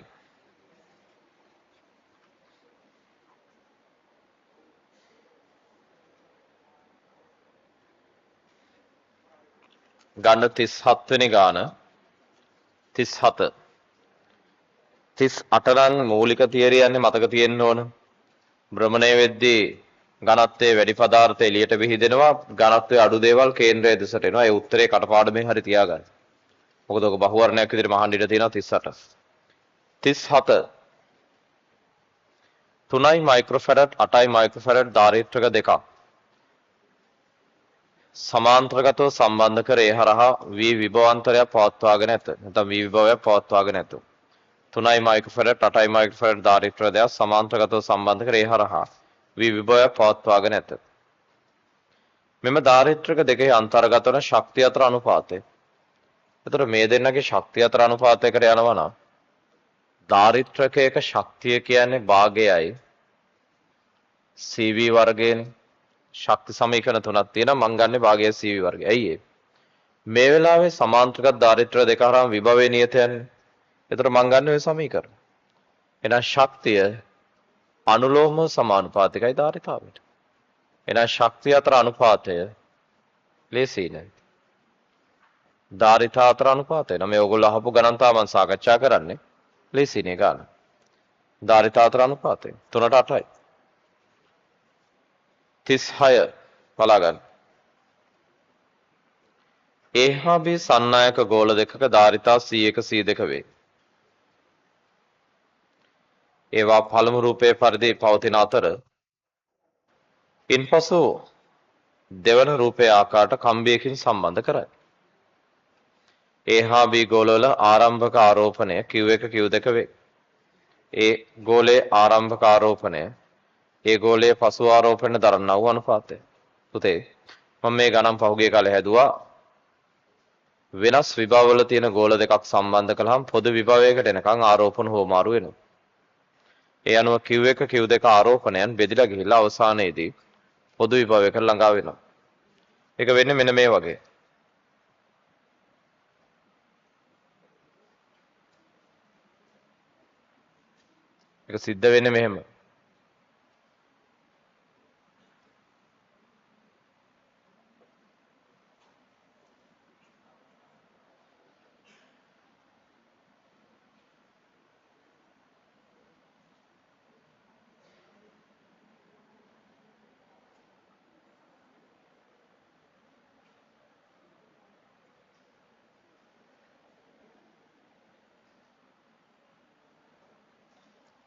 Speaker 1: ගන්න 37 වෙනි ගාන 37 38 නම් මූලික තියරිය යන්නේ මතක තියෙන්න ඕන. භ්‍රමණය වෙද්දී ඝනත්වයේ වැඩි පදාර්ථය එළියට විහිදෙනවා, ඝනත්වයේ අඩු දේවල් කේන්ද්‍රය දෙසට එනවා. ඒ උත්තරේ කටපාඩමෙන් හරි තියාගන්න. මොකද ඔක බහුවර්ණයක් විදිහට මහන්න ඉඩ තියෙනවා 38. 37 3යි මයික්‍රෝෆැරඩ් 8යි මයික්‍රෝෆැරඩ් ධාරිත්‍රක දෙකක් සමාන්තරගතව සම්බන්ධ කර ඒ හරහා V විභවාන්තරයක් පවත්වාගෙන ඇත. නැත්නම් V විභවයක් පවත්වාගෙන ඇත. 3යි මයික්‍රෝෆැරඩ් 8යි මයික්‍රෝෆැරඩ් ධාරිත්‍ර දෙකක් සමාන්තරගතව සම්බන්ධ කර ඒ හරහා V විභවයක් පවත්වාගෙන ඇත. මෙම ධාරිත්‍රක දෙකේ අන්තර්ගත වන ශක්තිය අතර අනුපාතය. එතකොට මේ දෙන්නගේ ශක්තිය අතර අනුපාතයකට යනවා නම් ධාරිත්‍රකයක ශක්තිය කියන්නේ භාගයයි CV වර්ගයෙන් ශක්ති සමීකරණ තුනක් තියෙනවා මං ගන්නේ භාගය CV වර්ගය. ඇයි මේ වෙලාවේ සමාන්තරගත ධාරිත්‍ර දෙක හරහා විභවයේ නියතයන්නේ. ඒතර මං ගන්න ඔය සමීකරණ. එහෙනම් ශක්තිය අනුලෝම සමානුපාතිකයි ධාරිතාවට. එහෙනම් ශක්තිය අතර අනුපාතය ලේසියි නේද? ධාරිතා අතර අනුපාතය. නම් මේ ඔයගොල්ලෝ අහපු ගණන් තමයි මම සාකච්ඡා කරන්නේ. ලේසියිනේ ගන්න. ධාරිතා අතර අනුපාතය 3ට 8යි. 36 බලා ගන්න. A හා B සන්නායක ගෝල දෙකක ධාරිතා C1 C2 වේ. ඒවා පළමු රූපයේ පරිදි පවතින අතර ඉන්පසු දෙවන රූපයේ ආකාරයට කම්බියකින් සම්බන්ධ කරයි. A හා B ගෝලවල ආරම්භක ආරෝපණය Q1 Q2 වේ. ඒ ගෝලයේ ආරම්භක ආරෝපණය ඒ ගෝලයේ පසු ආරෝපණය දරන්නා වූ අනුපාතය. පුතේ මම මේ ගණන් පහුගිය කාලේ හැදුවා. වෙනස් විභවවල තියෙන ගෝල දෙකක් සම්බන්ධ කළාම පොදු විභවයකට එනකන් ආරෝපණ හෝමාරු වෙනවා. ඒ අනුව Q1 Q2 ආරෝපණයන් බෙදලා ගිහිල්ලා අවසානයේදී පොදු විභවයකට ළඟා වෙනවා. ඒක වෙන්නේ මෙන්න මේ වගේ. ඒක සිද්ධ වෙන්නේ මෙහෙම.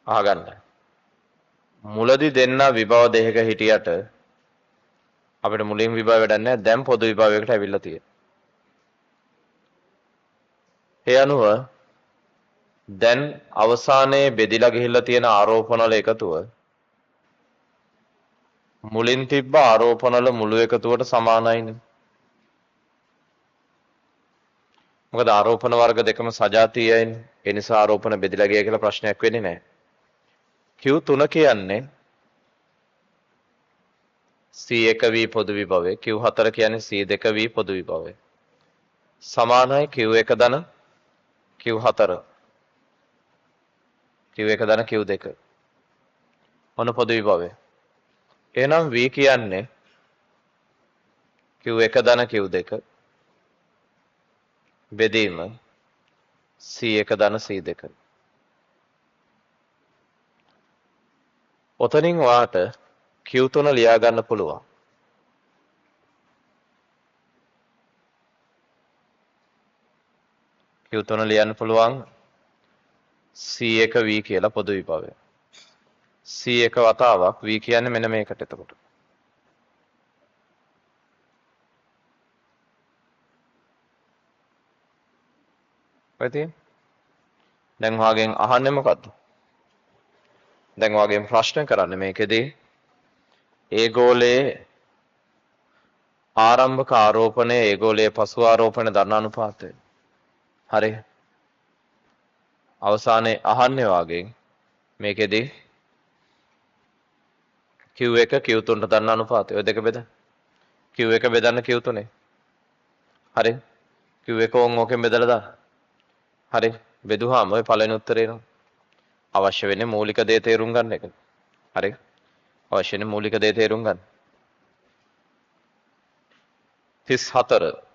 Speaker 1: අහගන්න. මුලදී දෙන්න විභව දෙකක හිටියට අපිට මුලින් විභව වැඩක් නැහැ. දැන් පොදු විභවයකට ඇවිල්ලා තියෙනවා. ඒ අනුව දැන් අවසානයේ බෙදිලා ගිහිල්ලා තියෙන ආරෝපණවල එකතුව මුලින් තිබ්බ ආරෝපණවල මුළු එකතුවට සමානයිනේ. මොකද ආරෝපණ වර්ග දෙකම සජාතීයයිනේ. ඒ නිසා ආරෝපණ බෙදිලා ගියා කියලා ප්‍රශ්නයක් වෙන්නේ නැහැ. Q3 කියන්නේ C1V පොදු විභවය. Q4 කියන්නේ C2V පොදු විභවය. සමානයි Q1 ධන Q4. Q1 ධන Q2. මොන පොදු විභවය? එහෙනම් V කියන්නේ Q1 ධන Q2 බෙදීම C1 ධන C2. ඔතනින් වාට Q3 ලියා ගන්න පුළුවන්. Q3 ලියන්න පුළුවන් C1 V කියලා පොදු විභවය. C1 වතාවක් V කියන්නේ මෙන්න මේකට එතකොට. පැති දැන් වාගෙන් අහන්නේ මොකද්ද? දැන් වාගෙන් ප්‍රශ්න කරන්නේ මේකෙදී ඒ ගෝලයේ ආරම්භක ආරෝපණය ඒ ගෝලයේ පසු ආරෝපණ ධන අනුපාතය. හරි. අවසානයේ අහන්නේ වාගෙන් මේකෙදී Q1 Q3ට ධන අනුපාතය. ඔය දෙක බෙද. Q1 බෙදන්න Q3. හරි. Q1 ඕන් ඕකෙන් බෙදලා දාන්න. හරි. බෙදුවාම ඔය පළවෙනි උත්තරේ එනවා. අවශ්‍ය වෙන්නේ මූලික දේ තේරුම් ගන්න එක. හරි. අවශ්‍ය වෙන්නේ මූලික දේ තේරුම් ගන්න. 34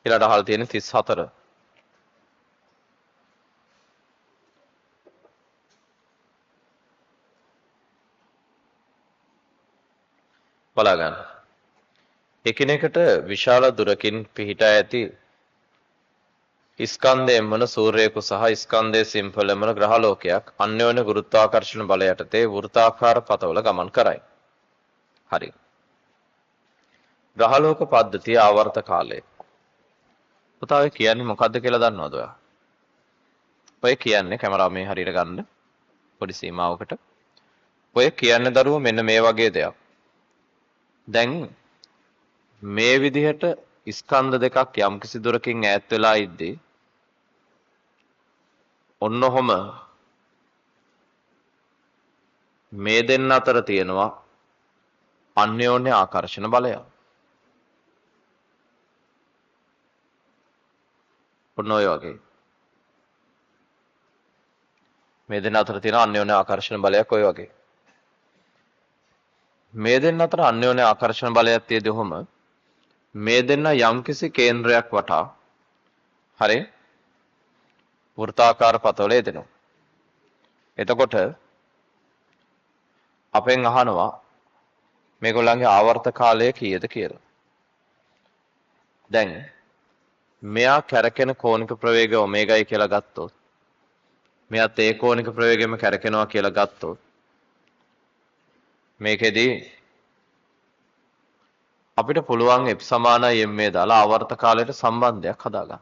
Speaker 1: ඊළඟට අහලා තියෙන 34 බලා ගන්න. එකිනෙකට විශාල දුරකින් පිහිටා ඇති ස්කන්ධයෙන් වන සූර්යයෙකු සහ ස්කන්ධයේ සිම්පල් වන ග්‍රහලෝකයක් අන්‍යෝන්‍ය ගුරුත්වාකර්ෂණ බලය යටතේ වෘත්තාකාර පථවල ගමන් කරයි. හරි. ග්‍රහලෝක පද්ධතිය ආවර්ත කාලය. පුතා ඔය කියන්නේ මොකද්ද කියලා දන්නවද ඔයා? ඔය කියන්නේ කැමරාව මේ හරියට ගන්න පොඩි සීමාවකට. ඔය කියන්නේ දරුවෝ මෙන්න මේ වගේ දෙයක්. දැන් මේ විදිහට ස්කන්ධ දෙකක් යම්කිසි දුරකින් ඈත් වෙලා ඉද්දී ඔන්නොහොම මේ දෙන්න අතර තියෙනවා අන්‍යෝන්‍ය ආකර්ෂණ බලය. ඔන්න ඔය වගේ. මේ දෙන්න අතර තියෙන අන්‍යෝන්‍ය ආකර්ෂණ බලයක් ඔය වගේ. මේ දෙන්න අතර අන්‍යෝන්‍ය ආකර්ෂණ බලයක් තියෙද්දී ඔහොම මේ දෙන්න යම්කිසි කේන්ද්‍රයක් වටා හරි වෘත්තාකාර පථවල යෙදෙනවා. එතකොට අපෙන් අහනවා මේගොල්ලන්ගේ ආවර්ත කාලය කීයද කියලා. දැන් මෙයා කැරකෙන කෝණික ප්‍රවේගය ඔමේගායි කියලා ගත්තොත් මෙයාත් ඒ කෝණික ප්‍රවේගයෙන්ම කැරකෙනවා කියලා ගත්තොත් මේකෙදී අපිට පුළුවන් F සමානයි m දාලා ආවර්ත කාලයට සම්බන්ධයක් හදාගන්න.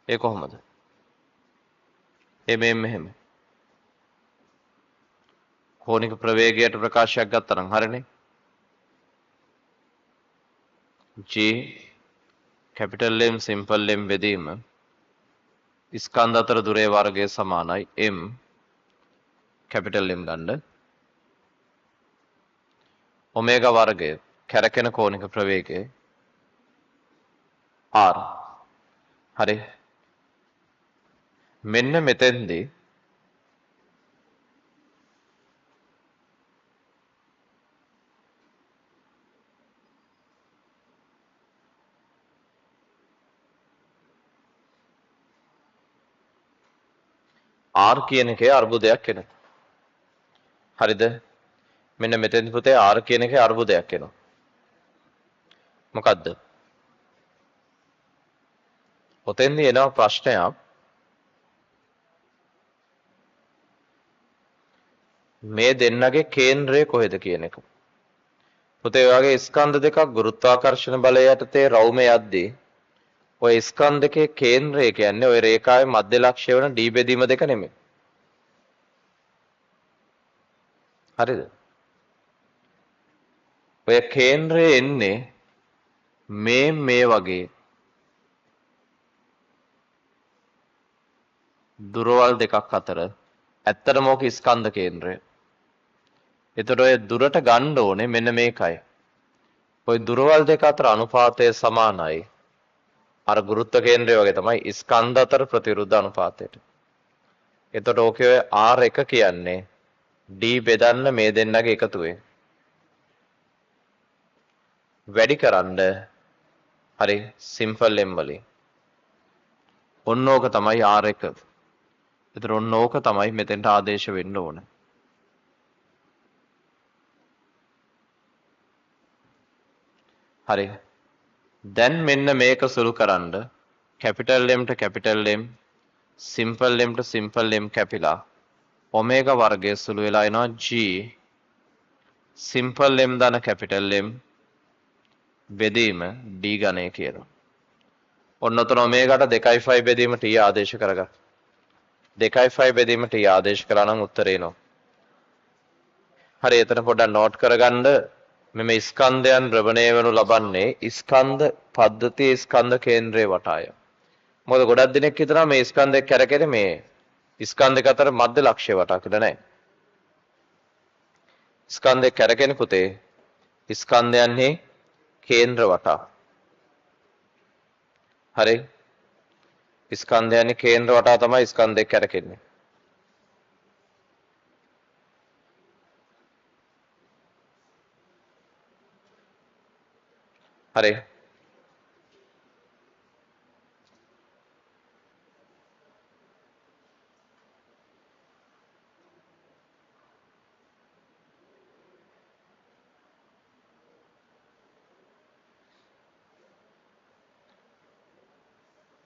Speaker 1: ඒ කොහොමද? මෙහෙම. කෝණික ප්‍රවේගයට ප්‍රකාශයක් ගත්තා නම් හරිනේ. G capital M simple M බෙදීම ස්කන්ධ අතර දුරේ වර්ගය සමානයි M capital M ගන්න. ඔමේගා වර්ගය කැරකෙන කෝණික ප්‍රවේගය R. හරි. මෙන්න මෙතෙන්දී R කියන එකේ අර්බුදයක් එනවා. හරිද? මෙන්න මෙතෙන්දි පුතේ R කියන එකේ අර්බුදයක් එනවා. මොකද්ද? ඔතෙන්දි එනවා ප්‍රශ්නයක්. මේ දෙන්නගේ කේන්ද්‍රය කොහෙද කියන එක. පුතේ ඔයගේ ස්කන්ධ දෙකක් ගුරුත්වාකර්ෂණ බලය යටතේ රවුමේ යද්දී ඔය ස්කන්ධ දෙකේ කේන්ද්‍රය කියන්නේ ඔය රේඛාවේ මධ්‍ය ලක්ෂ්‍ය වෙන D බෙදීම දෙක නෙමෙයි. හරිද? ඔය කේන්ද්‍රය එන්නේ මේ වගේ දුරවල් දෙකක් අතර ඇත්තටම ඕක ස්කන්ධ කේන්ද්‍රය. එතකොට ඔය දුරට ගන්න ඕනේ මෙන්න මේකයි. ඔය දුරවල් දෙක අතර අනුපාතය සමානයි. අර ගුරුත්ව කේන්ද්‍රය වගේ තමයි ස්කන්ධ අතර ප්‍රතිවිරුද්ධ අනුපාතයට. එතකොට ඕකේ R1 කියන්නේ D බෙදන්න මේ දෙන්නගේ එකතුවෙන්. වැඩි කරන්න හරි සිම්පල් M වලින්. ඔන්න ඕක තමයි R1. එතකොට ඔන්න ඕක තමයි මෙතෙන්ට ආදේශ වෙන්න ඕන. හරි. දැන් මෙන්න මේක සුළු කරන්න capital M ට capital M simple M ට simple M කැපිලා omega වර්ගය සුළු වෙලා එනවා G simple M ධන capital M බෙදීම D ඝනය කියලා. ඔන්න ඔතන ඔමේගාට 2.5 බෙදීම T ආදේශ කරගන්න. 2.5 බෙදීම T ආදේශ කරා නම් උත්තරේ එනවා. හරි එතන පොඩ්ඩක් නෝට් කරගන්න මෙම ස්කන්ධයන් භ්‍රමණය වෙනු ලබන්නේ ස්කන්ධ පද්ධතියේ ස්කන්ධ කේන්ද්‍රයේ වටාය. මොකද ගොඩක් දෙනෙක් හිතනවා මේ ස්කන්ධය කැරකෙන්නේ මේ ස්කන්ධයක අතර මධ්‍ය ලක්ෂ්‍ය වටා කියලා නෑ. ස්කන්ධය කැරකෙන්නේ පුතේ ස්කන්ධයන්හි කේන්ද්‍ර වටා. හරි ස්කන්ධයන්හි කේන්ද්‍ර වටා තමයි ස්කන්ධය කැරකෙන්නේ. හරි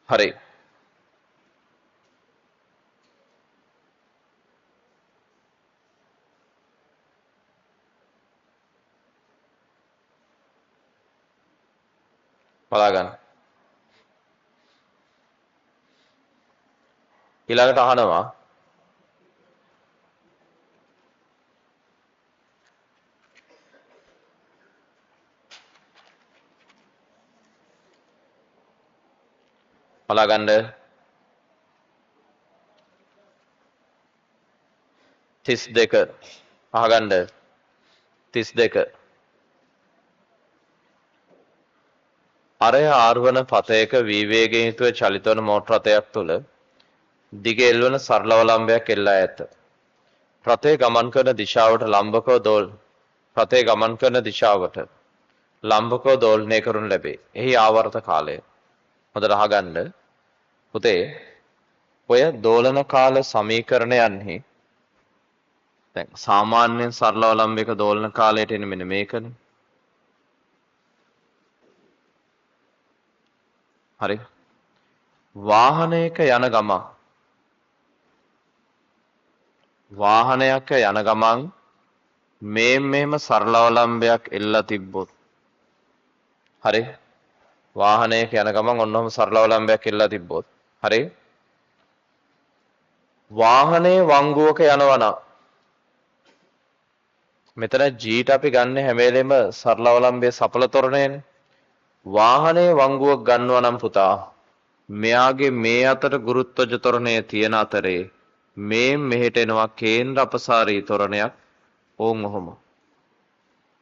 Speaker 1: හරි බලාගන්න. ඊළඟට අහනවා බලාගන්න 32 අහගන්න 32 අරය ආර්වන පතයක වී වේගයෙන් යුතුව චලිත වන මෝටර රථයක් තුළ දිග එල්වන සරල අවලම්බයක් එල්ලා ඇත. රථය ගමන් කරන දිශාවට ලම්බකව දෝලනය කරනු ලැබේ. එහි ආවර්ත කාලය. හොඳට අහගන්න. පුතේ ඔය දෝලන කාල සමීකරණයන්හි දැන් සාමාන්‍යයෙන් සරල අවලම්බයක දෝලන කාලයට එන්නේ මෙන්න මේකනේ. හරි. වාහනයක යන ගමන් මෙහෙම සරල අවලම්බයක් එල්ලලා තිබ්බොත් හරි වාහනයක යන ගමන් ඔන්නෝම සරල අවලම්බයක් එල්ලලා තිබ්බොත් හරි වාහනේ වංගුවක යනවා මෙතන G ට අපි ගන්න හැම වෙලෙම සරල අවලම්බයේ සඵල තොරණයනේ වාහනේ වංගුවක් ගන්නවා නම් පුතා මෙයාගේ මේ අතට ගුරුත්වජ තොරණය තියෙන අතරේ මේ මෙහෙට එනවා කේන්ද්‍ර අපසාරී තොරණයක් ඕන් ඔහොම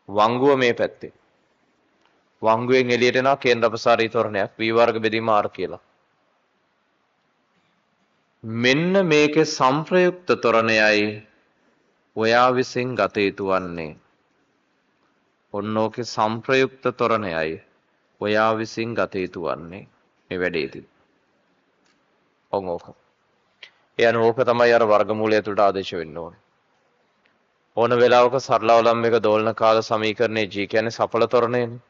Speaker 1: වංගුව මේ පැත්තේ වංගුවෙන් එළියට එනවා කේන්ද්‍ර අපසාරී තොරණයක් V වර්ග බෙදීම R කියලා මෙන්න මේකේ සංප්‍රයුක්ත තොරණයයි ඔයා විසින් ගත යුතු වන්නේ ඔන්නෝකේ සංප්‍රයුක්ත තොරණයයි ඔයා විසින් ගත යුතු වන්නේ මේ වැඩේදී ඕක එයන් ඕක තමයි අර වර්ගමූලය තුලට ආදේශ වෙන්න ඕනේ ඕන වෙලාවක සරල අවලම්බයක දෝලන කාල සමීකරණයේ G කියන්නේ සඵල තොරණයනේ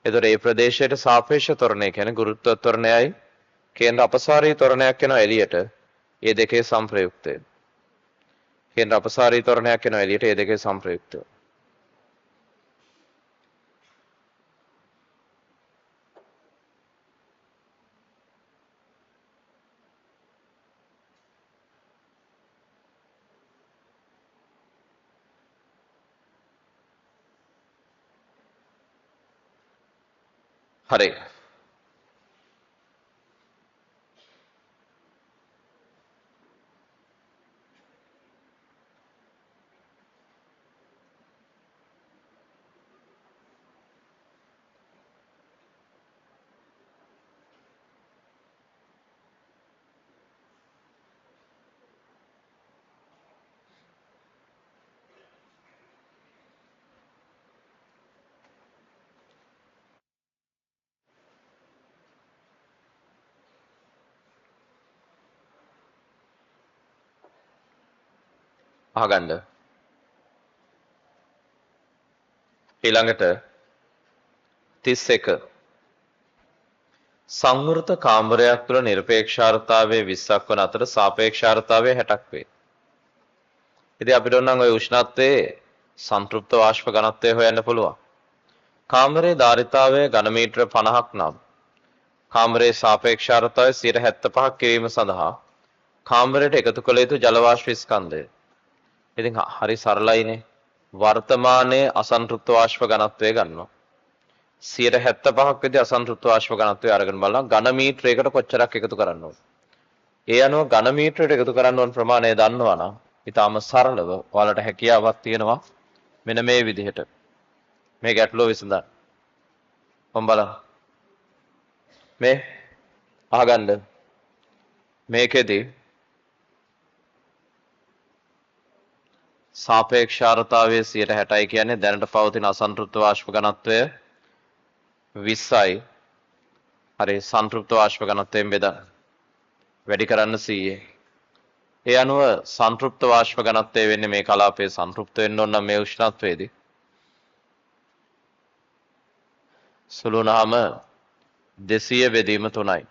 Speaker 1: එතකොට ඒ ප්‍රදේශයට සාපේක්ෂ තොරණය කියන්නේ ගුරුත්ව තොරණයයි කේන්ද්‍ර අපසාරී තොරණයක් වෙනවා එළියට ඒ දෙකේ සංප්‍රයුක්තය කේන්ද්‍ර අපසාරී තොරණයක් වෙනවා එළියට ඒ දෙකේ සංප්‍රයුක්තය හරි අහගන්න ඊළඟට 31 සංවෘත කාමරයක් තුළ නිරපේක්ෂාර්ථතාවයේ 20ක් වන අතර සාපේක්ෂාර්ථතාවයේ 60ක් වේ. ඉතින් අපිට ඕනනම් ওই උෂ්ණත්වයේ සන්තෘප්ත වාෂ්ප ඝනත්වය හොයන්න පුළුවන්. කාමරයේ ධාරිතාවය ඝන මීටර 50ක් නම් කාමරයේ සාපේක්ෂාර්ථතාවය 75ක් කිරීම සඳහා කාමරයට එකතු කළ යුතු ජල වාෂ්ප ස්කන්ධය. ඉතින් හරි සරලයිනේ. වර්තමානයේ අසන්තෘප්ත වාෂ්ප ඝනත්වය ගන්නවා. 75ක් විතර අසන්තෘප්ත වාෂ්ප ඝනත්වය අරගෙන බලනවා ඝන මීටරයකට කොච්චරක් එකතු කරන්න ඕනද. ඒ අනුව ඝන මීටරයට එකතු කරන්න ඕන ප්‍රමාණය දන්නවා නම් ඊටාම සරලව ඔයාලට හැකියාවක් තියෙනවා මෙන්න මේ විදිහට මේ ගැටලුව විසඳන්න. මම බලන්න. මේ අහගන්න. මේකෙදී සාපේක්ෂාර්ථතාවයේ 60යි කියන්නේ දැනට පවතින අසන්තෘප්ත වාෂ්ප ඝනත්වය 20යි. හරි සන්තෘප්ත වාෂ්ප ඝනත්වයෙන් බෙදන්න. වැඩි කරන්න 100. ඒ අනුව සන්තෘප්ත වාෂ්ප ඝනත්වය වෙන්නේ මේ කලාපයේ සන්තෘප්ත වෙන්න ඕන නම් මේ උෂ්ණත්වයේදී සුළු වුණාම 200 බෙදීම 3යි.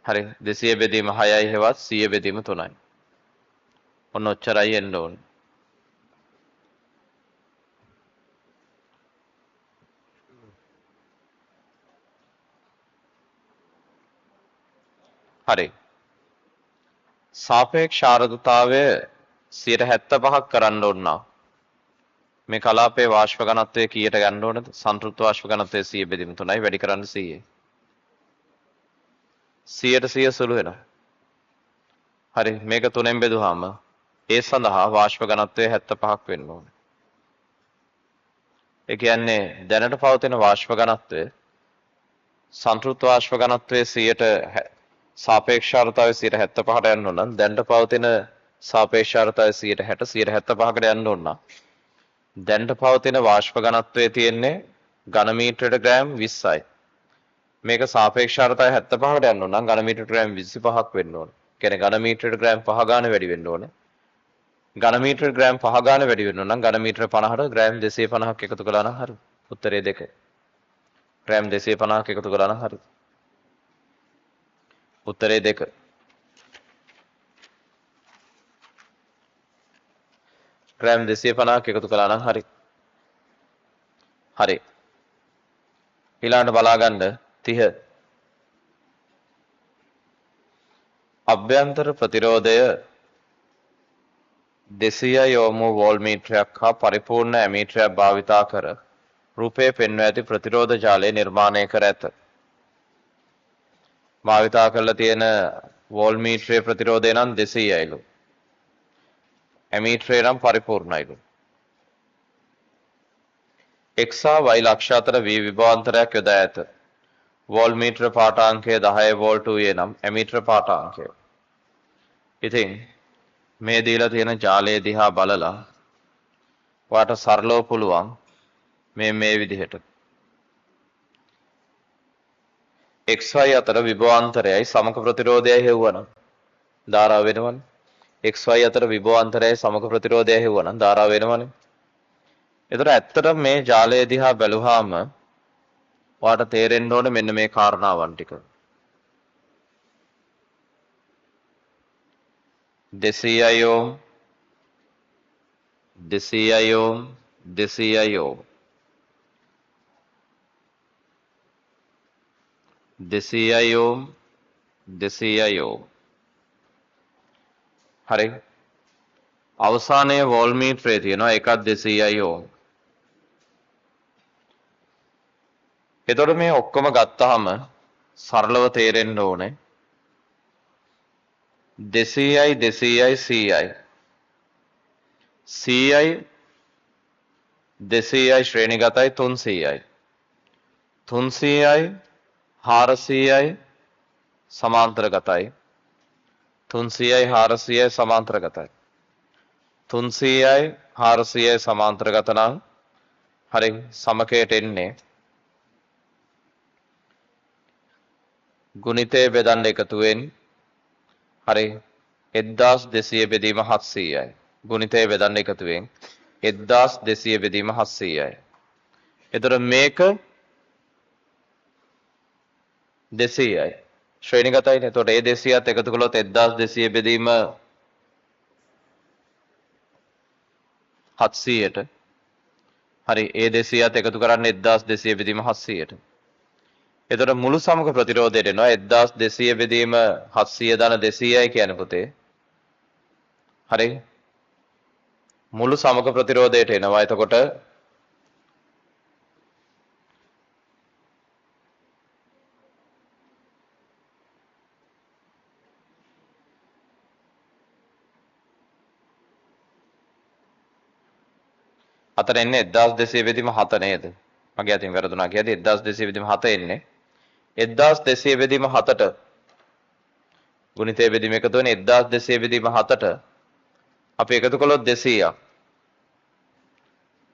Speaker 1: හරි 200 බෙදීම 6යි හෙවත් 100 බෙදීම 3යි. ඔන්න ඔච්චරයි එන්න ඕනේ. හරි. සාපේක්ෂ ආර්ද්‍රතාවය 75ක් කරන්න ඕන නම් මේ කලාපයේ වාෂ්ප ඝනත්වය කීයට ගන්න ඕනද? සන්තෘප්ත වාෂ්ප ඝනත්වය 100 බෙදීම 3යි වැඩි කරන්න 100. 100ට 100 සුළු වෙනවා. හරි මේක 3ෙන් බෙදුවාම ඒ සඳහා වාෂ්ප ඝනත්වය 75ක් වෙන්න ඕනේ. ඒ කියන්නේ දැනට පවතින වාෂ්ප ඝනත්වය සන්තෘප්ත වාෂ්ප ඝනත්වයේ 100ට සාපේක්ෂාර්ථතාවය 75ට යන්න ඕන නම් දැනට පවතින සාපේක්ෂාර්ථතාවය 160 175කට යන්න ඕන නම් දැනට පවතින වාෂ්ප ඝනත්වයේ තියෙන්නේ ඝන මීටරයට ග්‍රෑම් 20යි. මේක සාපේක්ෂාර්ථතාවය 75කට යන්න ඕන නම් ඝන මීටරයට ග්‍රෑම් 25ක් වෙන්න ඕන. කියන්නේ ඝන මීටරයට ග්‍රෑම් 5 ගාන වැඩි වෙන්න ඕනේ. ඝන මීටර ග්‍රෑම් 5 ගාන වැඩි වෙන්න නම් ඝන මීටර 50ට ග්‍රෑම් 250ක් එකතු කළා නම් හරි. උත්තරේ 2. ග්‍රෑම් 250ක් එකතු කළා නම් හරි. උත්තරේ 2. ග්‍රෑම් 250ක් එකතු කළා නම් හරි. හරි. ඊළඟට බලා ගන්න 30. අභ්‍යන්තර ප්‍රතිරෝධය 200 ඕම් වෝල්ට්මීටරයක් හා පරිපූර්ණ ඇමීටරයක් භාවිතා කර රූපයේ පෙන්වා ඇති ප්‍රතිරෝධ ජාලය නිර්මාණය කර ඇත. භාවිතා කරලා තියෙන වෝල්ට්මීටරයේ ප්‍රතිරෝධය නම් 200යිලු. ඇමීටරේ නම් පරිපූර්ණයිලු. x හා y ලක්ෂ අතර v විභවාන්තරයක් යොදා ඇත. වෝල්ට්මීටර පාඨාංකය 10 වෝල්ට් වූයේ නම් ඇමීටර පාඨාංකය. ඉතින් මේ දීලා තියෙන ජාලය දිහා බලලා ඔයාට සරලව පුළුවන් මේ විදිහට xy අතර විභවාන්තරයයි සමක ප්‍රතිරෝධයයි හෙව්වනම් ධාරාව වෙනවනේ xy අතර විභවාන්තරයයි සමක ප්‍රතිරෝධයයි හෙව්වනම් ධාරාව වෙනවනේ. ඒතර ඇත්තට මේ ජාලය දිහා බැලුවාම ඔයාට තේරෙන්න ඕනේ මෙන්න මේ කාරණාවන් ටික. 200 ඕම් 200 ඕම් 200 ඕම් 200 ඕම් 200 ඕම්. හරි. අවසානයේ වෝල්ට්මීටරේ තියෙනවා එකක් 200 ඕම්. එතකොට මේ ඔක්කොම ගත්තාම සරලව තේරෙන්න ඕනේ 200යි 200යි 100යි 100යි 200යි ශ්‍රේණිගතයි 300යි 300යි 400යි සමාන්තරගතයි 300යි 400යි සමාන්තරගතයි 300යි 400යි සමාන්තරගත නම් හරි සමකයට එන්නේ ගුණිතය බෙදන්න එකතුවෙන් හරි 1200 බෙදීම 700යි. ගුණිතය බෙදන්න එකතුවෙන් 1200 බෙදීම 700යි. එතකොට මේක 200යි. ශ්‍රේණිගතයිනේ. එතකොට ඒ 200ත් එකතු කළොත් 1200 බෙදීම 700ට. හරි ඒ 200ත් එකතු කරන්නේ 1200 බෙදීම 700ට. එතකොට මුළු සමග ප්‍රතිරෝධයට එනවා 1200 බෙදීම 700 ධන 200යි කියන්නේ පුතේ. හරි මුළු සමග ප්‍රතිරෝධයට එනවා. එතකොට අතන එන්නේ 1200 බෙදීම 7 නේද? මගේ අතින් වැරදුනා කියද්දි 1200 බෙදීම 7 එන්නේ. 1200 බෙදීම 7ට ගුණිතය බෙදීම එකතු වෙන 1200 බෙදීම 7ට අපි එකතු කළොත් 200ක්.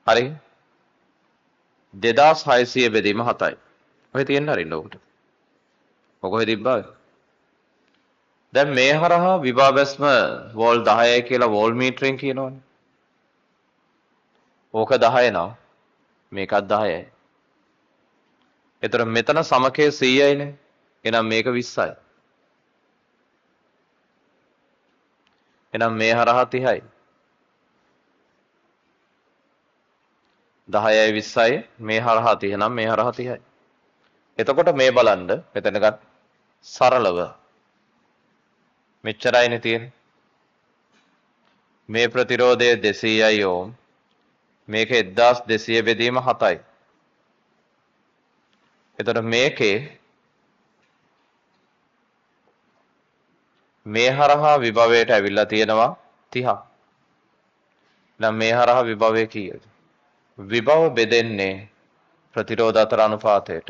Speaker 1: හරි 2600 බෙදීම 7යි. ඔය තියෙන්න හරින්න ඔකට. ඔක ඔය තිබ්බා. දැන් මේ හරහා විභව බැස්ම වෝල් 10යි කියලා වෝල් මීටරෙන් කියනවනේ. ඕක 10 නම් මේකත් 10යි. එතකොට මෙතන සමකය 100යිනේ. එහෙනම් මේක 20යි. එහෙනම් මේ හරහා 30යි. 10යි 20යි මේ හරහා 30 නම් මේ හරහා 30යි. එතකොට මේ බලන්න මෙතන ගන්න සරලව මෙච්චරයිනේ තියෙන්නේ. මේ ප්‍රතිරෝධය 200යි ඕම්. මේක 1200 බෙදීම 7යි. එතකොට මේකේ මේ හරහා විභවයට ඇවිල්ලා තියෙනවා 30ක්. දැන් මේ හරහා විභවය කීයද? විභව බෙදෙන්නේ ප්‍රතිරෝධ අතර අනුපාතයට.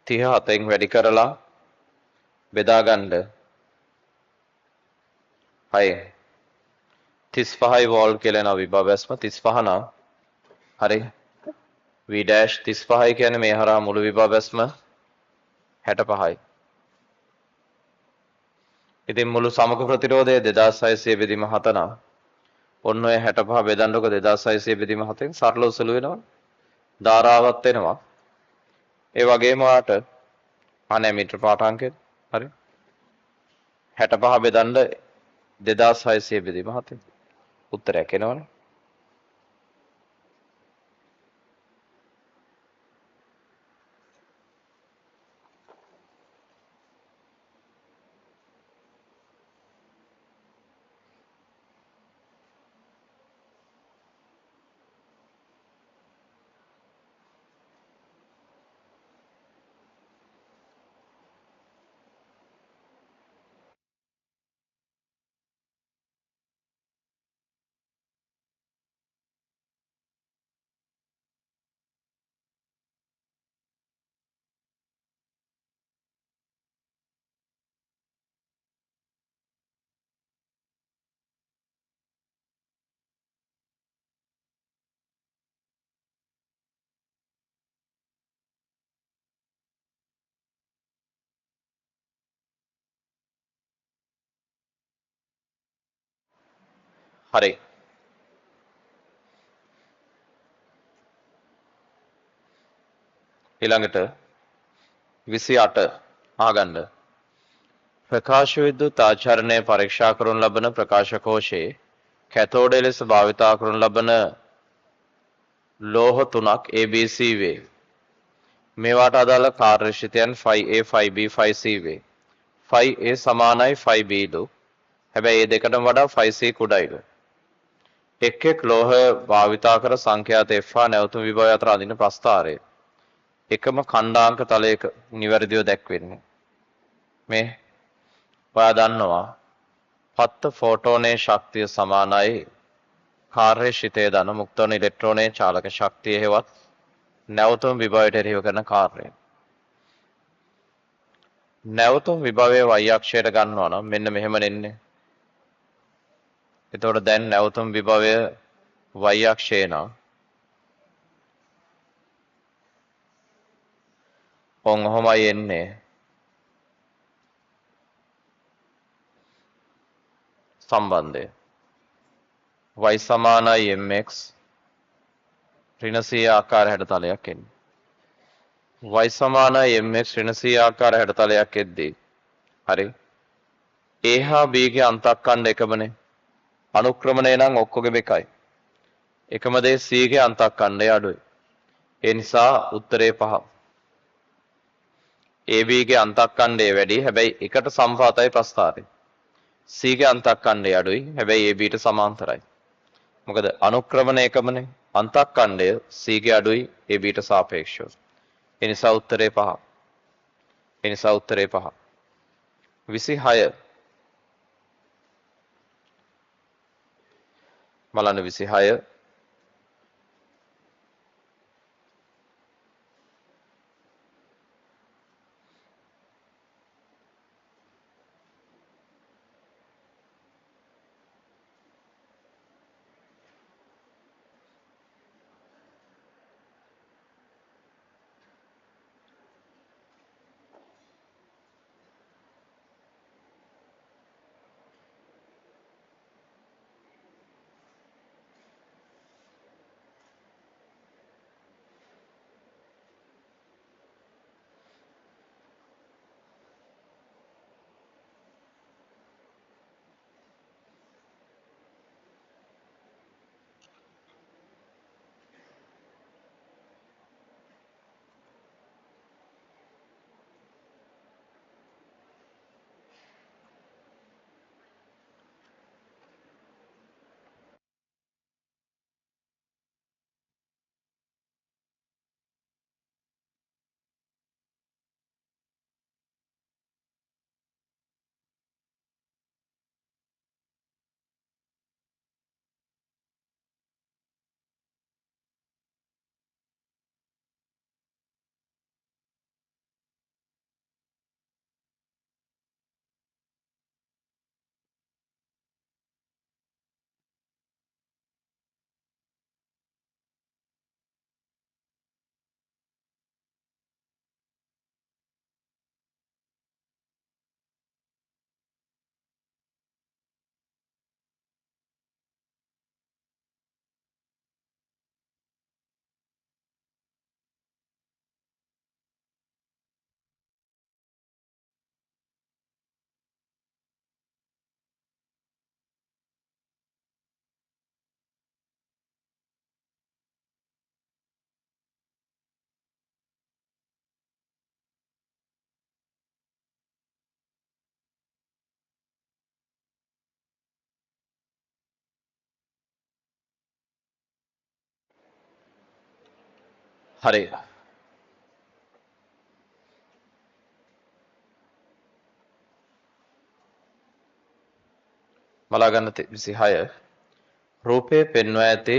Speaker 1: තිහ හතෙන් වැඩි කරලා බෙදා ගන්න 6 35යි වෝල් කියලා එනවා විභව බැස්ම 35 නම් හරි v dash 35යි කියන්නේ මේ හරහා මුළු විභව බැස්ම 65යි. ඉතින් මුළු සමග ප්‍රතිරෝධය 2600 බෙදීම 7 නම් ඔන්න ඔය 65 බෙදන්නකො 2600 බෙදීම 7න් සරල උසල වෙනවා. ධාරාවක් වෙනවා. ඒ වගේම ඔයාට අනේ මීටර පාඨාංකය හරි 65 බෙදන්න 2600 බෙදීම 7න් උත්තරයක් එනවනේ. හරි ඊළඟට 28 ආගන්න ප්‍රකාශ විද්‍යුත් ආචරණය පරීක්ෂා කරනු ලබන ප්‍රකාශ කෝෂයේ කැතෝඩය ලෙස භාවිතා කරනු ලබන ලෝහ තුනක් ABC වේ. මේවාට අදාළ කාර්යශිතයන් 5A 5B 5C වේ. 5A සමානයි 5B දු. හැබැයි මේ දෙකටම වඩා 5C කුඩයිලු. එක් එක් ලෝහ භාවිතා කර සංඛ්‍යාත F හා නැවතුම් විභවය අතර අඳින ප්‍රස්ථාරය එකම ඛණ්ඩාංක තලයක නිවැරදිව දැක්වෙන්නේ. මේ ඔයා දන්නවා පත්ත ෆෝටෝනයේ ශක්තිය සමානයි කාර්යශිතය දන මුක්ත වන ඉලෙක්ට්‍රෝනයේ චාලක ශක්තිය හෙවත් නැවතුම් විභවයට එරෙහිව කරන කාර්යය. නැවතුම් විභවයේ y අක්ෂයට ගන්නවා නම් මෙන්න මෙහෙම නෙන්නේ. එතකොට දැන් නැවතුම් විභවය y අක්ෂේ නම් ඔන් ඔහොමයි එන්නේ සම්බන්ධය. y සමානයි mx ඍණ c ආකාර හැඩතලයක් එන්නේ. y සමානයි mx ඍණ c ආකාර හැඩතලයක් එද්දී හරි a හා b ගේ අන්තක්ඛණ්ඩ එකමනේ. අනුක්‍රමණය නම් ඔක්කොගෙම එකයි. එකම දේ c ගේ අන්තක්ඛණ්ඩය අඩුයි. ඒ නිසා උත්තරේ 5. AB ගේ අන්තක්ඛණ්ඩය වැඩි. හැබැයි එකට සම්පාතයි ප්‍රස්ථාරය. C ගේ අන්තක්ඛණ්ඩය අඩුයි. හැබැයි AB ට සමාන්තරයි. මොකද අනුක්‍රමණය එකමනේ. අන්තක්ඛණ්ඩය C ගේ අඩුයි AB ට සාපේක්ෂව. ඒ නිසා උත්තරේ 5. ඒ නිසා උත්තරේ 5. 26 බලන්න 26 හරි බලා ගන්න 26 රූපයේ පෙන්වා ඇති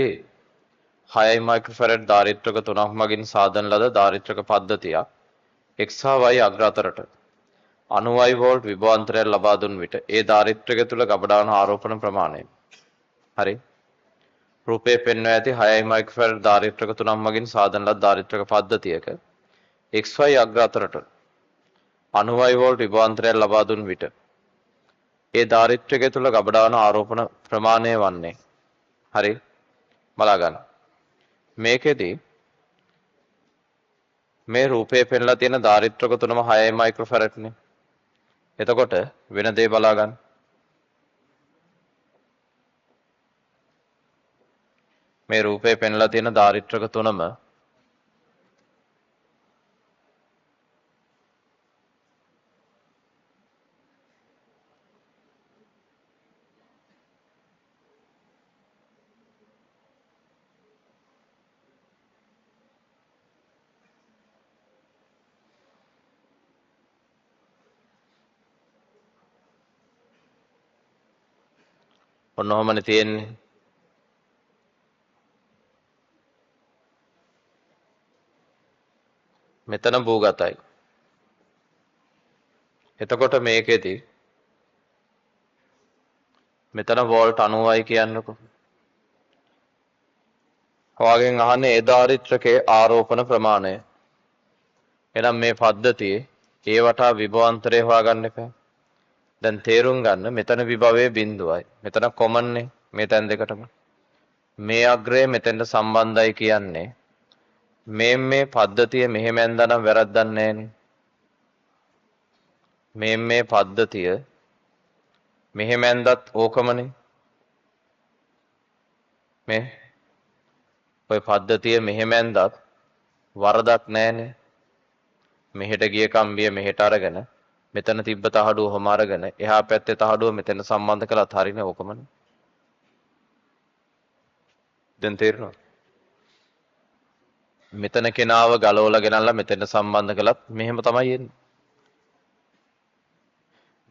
Speaker 1: 6 මයික්‍රෝෆැරඩ් ධාරිත්‍රක 3ක් මගින් සාදන ලද ධාරිත්‍රක පද්ධතියක් x හා y අග්‍ර අතරට 90 වෝල්ට් විභවාන්තරයක් ලබා දුන් විට ඒ ධාරිත්‍රකය තුල ගබඩාවන ආරෝපණ ප්‍රමාණය. හරි. රූපයේ පෙන්වා ඇති 6 මයික්‍රෝෆැරඩ් ධාරිත්‍රක 3ක් මගින් සාදන ලද ධාරිත්‍රක පද්ධතියක xy අග්‍ර අතරට 90 වෝල්ට් විභවාන්තරයක් ලබා දුන් විට ඒ ධාරිත්‍රකය තුල ගබඩාවන ආරෝපණ ප්‍රමාණය වන්නේ. හරි. බලා ගන්න. මේකෙදී මේ රූපයේ පෙන්ලා තියෙන ධාරිත්‍රක තුනම 6 මයික්‍රෝෆැරඩ් නේ. එතකොට වෙන දේ බලා ගන්න. මේ රූපයේ පෙන්ලා තියෙන ධාරිත්‍රක තුනම ඔන්න ඔහමනේ තියෙන්නේ. මෙතන භූගතයි. එතකොට මේකෙදි මෙතන වෝල්ට් 90යි කියන්නකො. ඔයාගෙන් අහන්නේ ඒ ධාරිත්‍රකයේ ආරෝපණ ප්‍රමාණය. එහෙනම් මේ පද්ධතියේ ඒ වටා විභවාන්තරය හොයාගන්න එපා. දැන් තේරුම් ගන්න මෙතන විභවයේ බිඳුවයි. මෙතන කොමන්නේ මේ තැන් දෙකටම. මේ අග්‍රය මෙතෙන්ට සම්බන්ධයි කියන්නේ මේ පද්ධතිය මෙහෙම ඇඳනම් වැරද්දක් නැහැනේ. මේ පද්ධතිය මෙහෙම ඇඳත් ඕකමනේ. මේ ඔය පද්ධතිය මෙහෙම ඇඳත් වරදක් නැහැනේ. මෙහෙට ගිය කම්බිය මෙහෙට අරගෙන මෙතන තිබ්බ තහඩුව ඔහම අරගෙන එහා පැත්තේ තහඩුව මෙතන සම්බන්ධ කළාත් හරිනේ ඕකමනේ. දැන් තේරෙනවද? මෙතන කෙනාව ගලවලා ගෙනල්ලා මෙතන සම්බන්ධ කළත් මෙහෙම තමයි එන්නේ.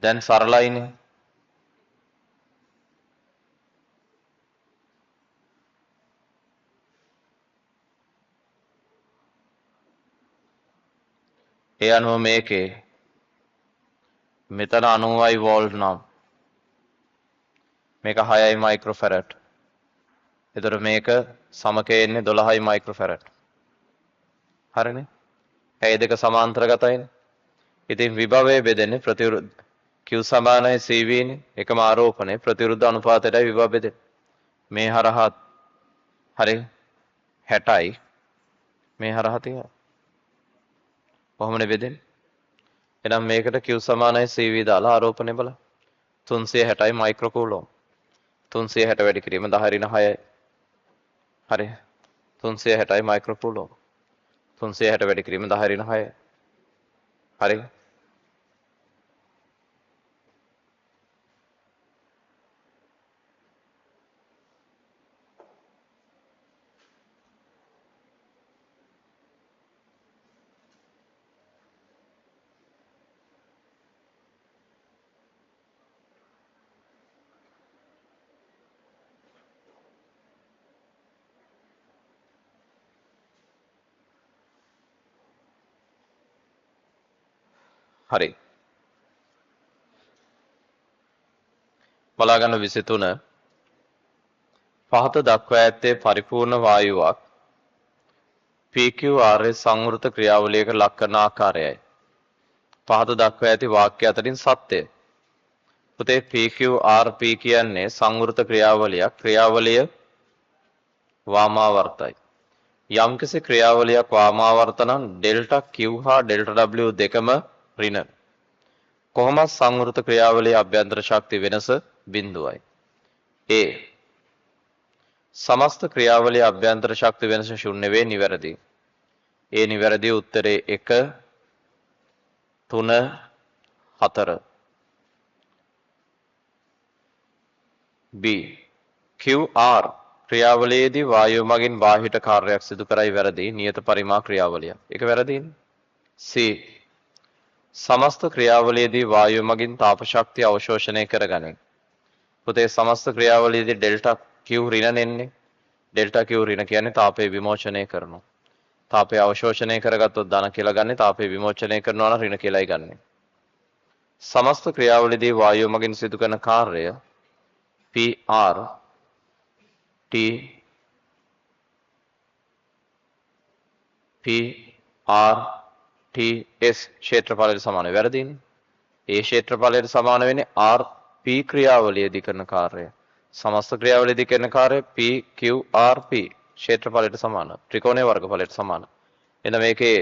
Speaker 1: දැන් සරලයිනේ. ඒ අනුව මේකේ මෙතන 90යි වෝල්ට් නම් මේක 6යි මයික්‍රෝෆැරඩ්. එතකොට මේක සමකයේ ඉන්නේ 12යි මයික්‍රෝෆැරඩ්. හරිනේ. ඒ දෙක සමාන්තරගතයිනේ. ඉතින් විභවය බෙදෙන්නේ ප්‍රතිවිරුද්ධ Q සමානයි CV නේ. එකම ආරෝපණය ප්‍රතිවිරුද්ධ අනුපාතයටයි විභව බෙදෙන්නේ. මේ හරහා හරි 60යි මේ හරහා තියෙනවා. කොහොමද බෙදෙන්නේ? එහෙනම් මේකට Q සමානයි CV දාලා ආරෝපණය බලන්න. 360යි මයික්‍රෝකූලොම්. 360 වැඩි කිරීම 10 ඍණ 6යි. හරි. 360යි මයික්‍රෝකූලොම්. 360 වැඩි කිරීම 10 ඍණ 6යි. හරි. හරි. බලාගන්න 23 පහත දක්වා ඇත්තේ පරිපූර්ණ වායුවක් PQRS සංවෘත ක්‍රියාවලියක ලක් කරන ආකාරයයි. පහත දක්වා ඇති වාක්‍ය අතරින් සත්‍යය. පුතේ PQRP කියන්නේ සංවෘත ක්‍රියාවලියක්. ක්‍රියාවලිය වාමාවර්තයි. යම්කිසි ක්‍රියාවලියක් වාමාවර්ත නම් ඩෙල්ටා Q හා ඩෙල්ටා W දෙකම ඍණ. කොහොමත් සංවෘත ක්‍රියාවලියේ අභ්‍යන්තර ශක්ති වෙනස බිඳුවයි. A සමස්ත ක්‍රියාවලියේ අභ්‍යන්තර ශක්ති වෙනස ශූන්‍ය වේ නිවැරදි. ඒ නිවැරදි උත්තරේ 1 3 4. B QR ක්‍රියාවලියේදී වායුව මගින් බාහිර කාර්යයක් සිදු කරයි වැරදි නියත පරිමා ක්‍රියාවලියක්. ඒක වැරදිනේ. C සමස්ත ක්‍රියාවලියේදී වායුව මගින් තාප ශක්තිය අවශෝෂණය කරගනී. පුතේ සමස්ත ක්‍රියාවලියේදී ඩෙල්ටා Q ඍණ එන්නේ. ඩෙල්ටා Q ඍණ කියන්නේ තාපය විමෝචනය කරනවා. තාපය අවශෝෂණය කරගත්තොත් ධන කියලා ගන්න. තාපය විමෝචනය කරනවා නම් ඍණ කියලායි ගන්න. සමස්ත ක්‍රියාවලියේදී වායුව මගින් සිදු කරන කාර්යය PR T PR TS ක්ෂේත්‍රඵලයට සමාන වැරදිනේ. ඒ ක්ෂේත්‍රඵලයට සමාන වෙන්නේ RP ක්‍රියාවලියේදී කරන කාර්යය. සමස්ත ක්‍රියාවලියේදී කරන කාර්යය PQRP ක්ෂේත්‍රඵලයට සමාන. ත්‍රිකෝණයේ වර්ගඵලයට සමාන. එන මේකේ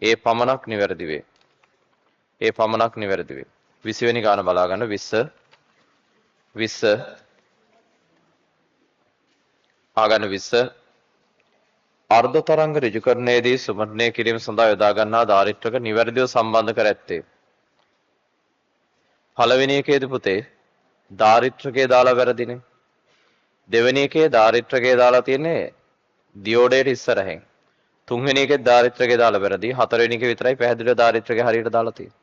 Speaker 1: ඒ පමණක් නිවැරදි වේ. ඒ පමණක් නිවැරදි වේ. 20 වෙනි ගාන බලා ගන්න 20 ආගන්න 20 අර්ධ තරංග ඍජුකරණයේදී සුමරණය කිරීම සඳහා යොදා ගන්නා ධාරිත්‍රක නිවැරදිව සම්බන්ධ කර ඇත්තේ. පළවෙනි එකේදී පුතේ ධාරිත්‍රකයේ දාලා වැරදිනේ. දෙවෙනි එකේ ධාරිත්‍රකයේ දාලා තියෙන්නේ දියෝඩයට ඉස්සරහින්. තුන්වෙනි එකේ ධාරිත්‍රකයේ දාලා වැරදි. හතරවෙනි එකේ විතරයි පැහැදිලිව ධාරිත්‍රකයේ හරියට දාලා තියෙන්නේ.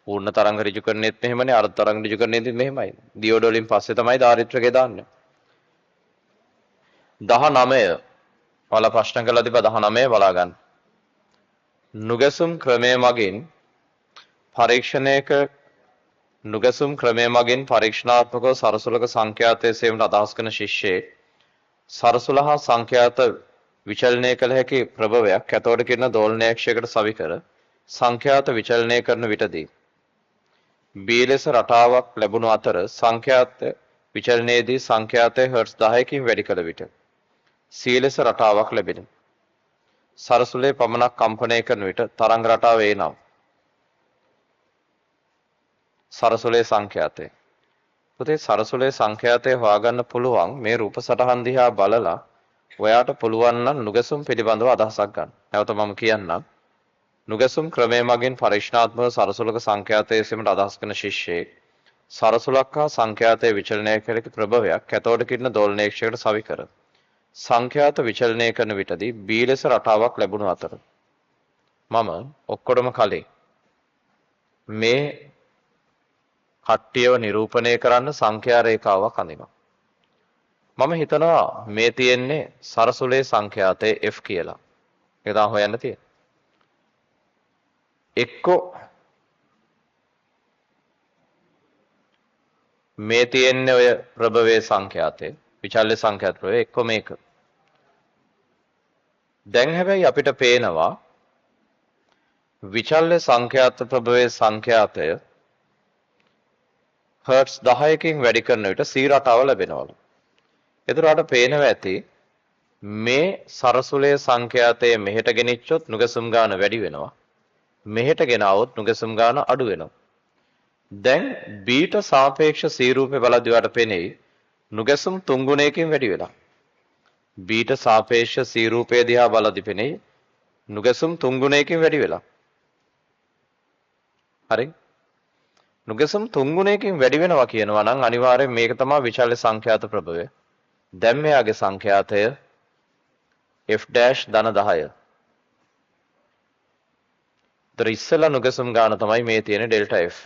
Speaker 1: පූර්ණ තරංග ඍජුකරණයේත් මෙහෙමනේ අර්ධ තරංග ඍජුකරණයේදීත් මෙහෙමයි. දියෝඩ වලින් පස්සේ තමයි ධාරිත්‍රකයේ දාන්නේ. 19 ඔයාලා ප්‍රශ්න කළා තිබා 19 බලා ගන්න. නුගසුම් ක්‍රමයේ මගින් පරීක්ෂණාත්මකව සරසුලක සංඛ්‍යාතයේ සේවන අදහස් කරන ශිෂ්‍යයෙක් සරසුල හා සංඛ්‍යාත විචලනය කළ හැකි ප්‍රභවයක් කැතෝඩ කිරණ දෝලනයක්ෂයකට සවි කර සංඛ්‍යාත විචලනය කරන විටදී B ලෙස රටාවක් ලැබුණු අතර සංඛ්‍යාත විචලනයේදී සංඛ්‍යාතය හර්ට්ස් 10කින් වැඩි කළ විට C ලෙස රටාවක් ලැබෙනවා. සරසුලේ පමණක් කම්පනය කරන විට තරංග රටාව වේ නම් සරසුලේ සංඛ්‍යාතය. පුතේ සරසුලේ සංඛ්‍යාතය හොයාගන්න පුළුවන් මේ රූප සටහන් දිහා බලලා ඔයාට පුළුවන් නම් නුගසුම් පිළිබඳව අදහසක් ගන්න. නැවත මම කියන්නම්. නුගසුම් ක්‍රමය මගින් පරීක්ෂණාත්මක සරසුලක සංඛ්‍යාතය සීමට අදහස් කරන ශිෂ්‍යයෙක් සරසුලක් හා සංඛ්‍යාතයේ විචලනය කෙරෙහි ප්‍රභවයක් කැතෝඩ කිරණ දෝලනයක්ෂයකට සවි කර සංඛ්‍යාත විචලනය කරන විටදී B ලෙස රටාවක් ලැබුණු අතර මම ඔක්කොටම කලින් මේ කට්ටියව නිරූපණය කරන්න සංඛ්‍යා රේඛාවක් අඳිනවා. මම හිතනවා මේ තියෙන්නේ සරසුලේ සංඛ්‍යාතයේ F කියලා. ඒක තමයි හොයන්න තියෙන්නේ. එක්කෝ මේ තියෙන්නේ ඔය ප්‍රභවයේ සංඛ්‍යාතේ විචල්්‍ය සංඛ්‍යාත ප්‍රභවය එක්කෝ මේක. දැන් හැබැයි අපිට පේනවා විචල්්‍ය සංඛ්‍යාත ප්‍රභවයේ සංඛ්‍යාතය හර්ට්ස් 10කින් වැඩි කරන විට C රටාව ලැබෙනවලු. එතකොට පේනවා ඇති මේ සරසුලේ සංඛ්‍යාතයේ මෙහෙට ගෙනිච්චොත් නුගසුම් ගාන වැඩි වෙනවා. මෙහෙට ගෙනාවොත් නුගසුම් ගාන අඩු වෙනවා. දැන් බීට සාපේක්ෂ C රූපේ බලද්දී වට පෙනෙයි නුගසුම් 3 ගුණයකින් වැඩි වෙලා. බීට සාපේක්ෂ C රූපය දිහා බලද්දී පෙනෙයි නුගසුම් 3 ගුණයකින් වැඩි වෙලා. හරි? නුගසුම් 3 ගුණයකින් වැඩි වෙනවා කියනවා නම් අනිවාර්යෙන් මේක තමයි විචල්්‍ය සංඛ්‍යාත ප්‍රභවය. දැන් මෙයාගේ සංඛ්‍යාතය F' ධන 10. ඒතර ඉස්සෙල්ලා නුගසුම් ගාන තමයි මේ තියෙන ඩෙල්ටා F.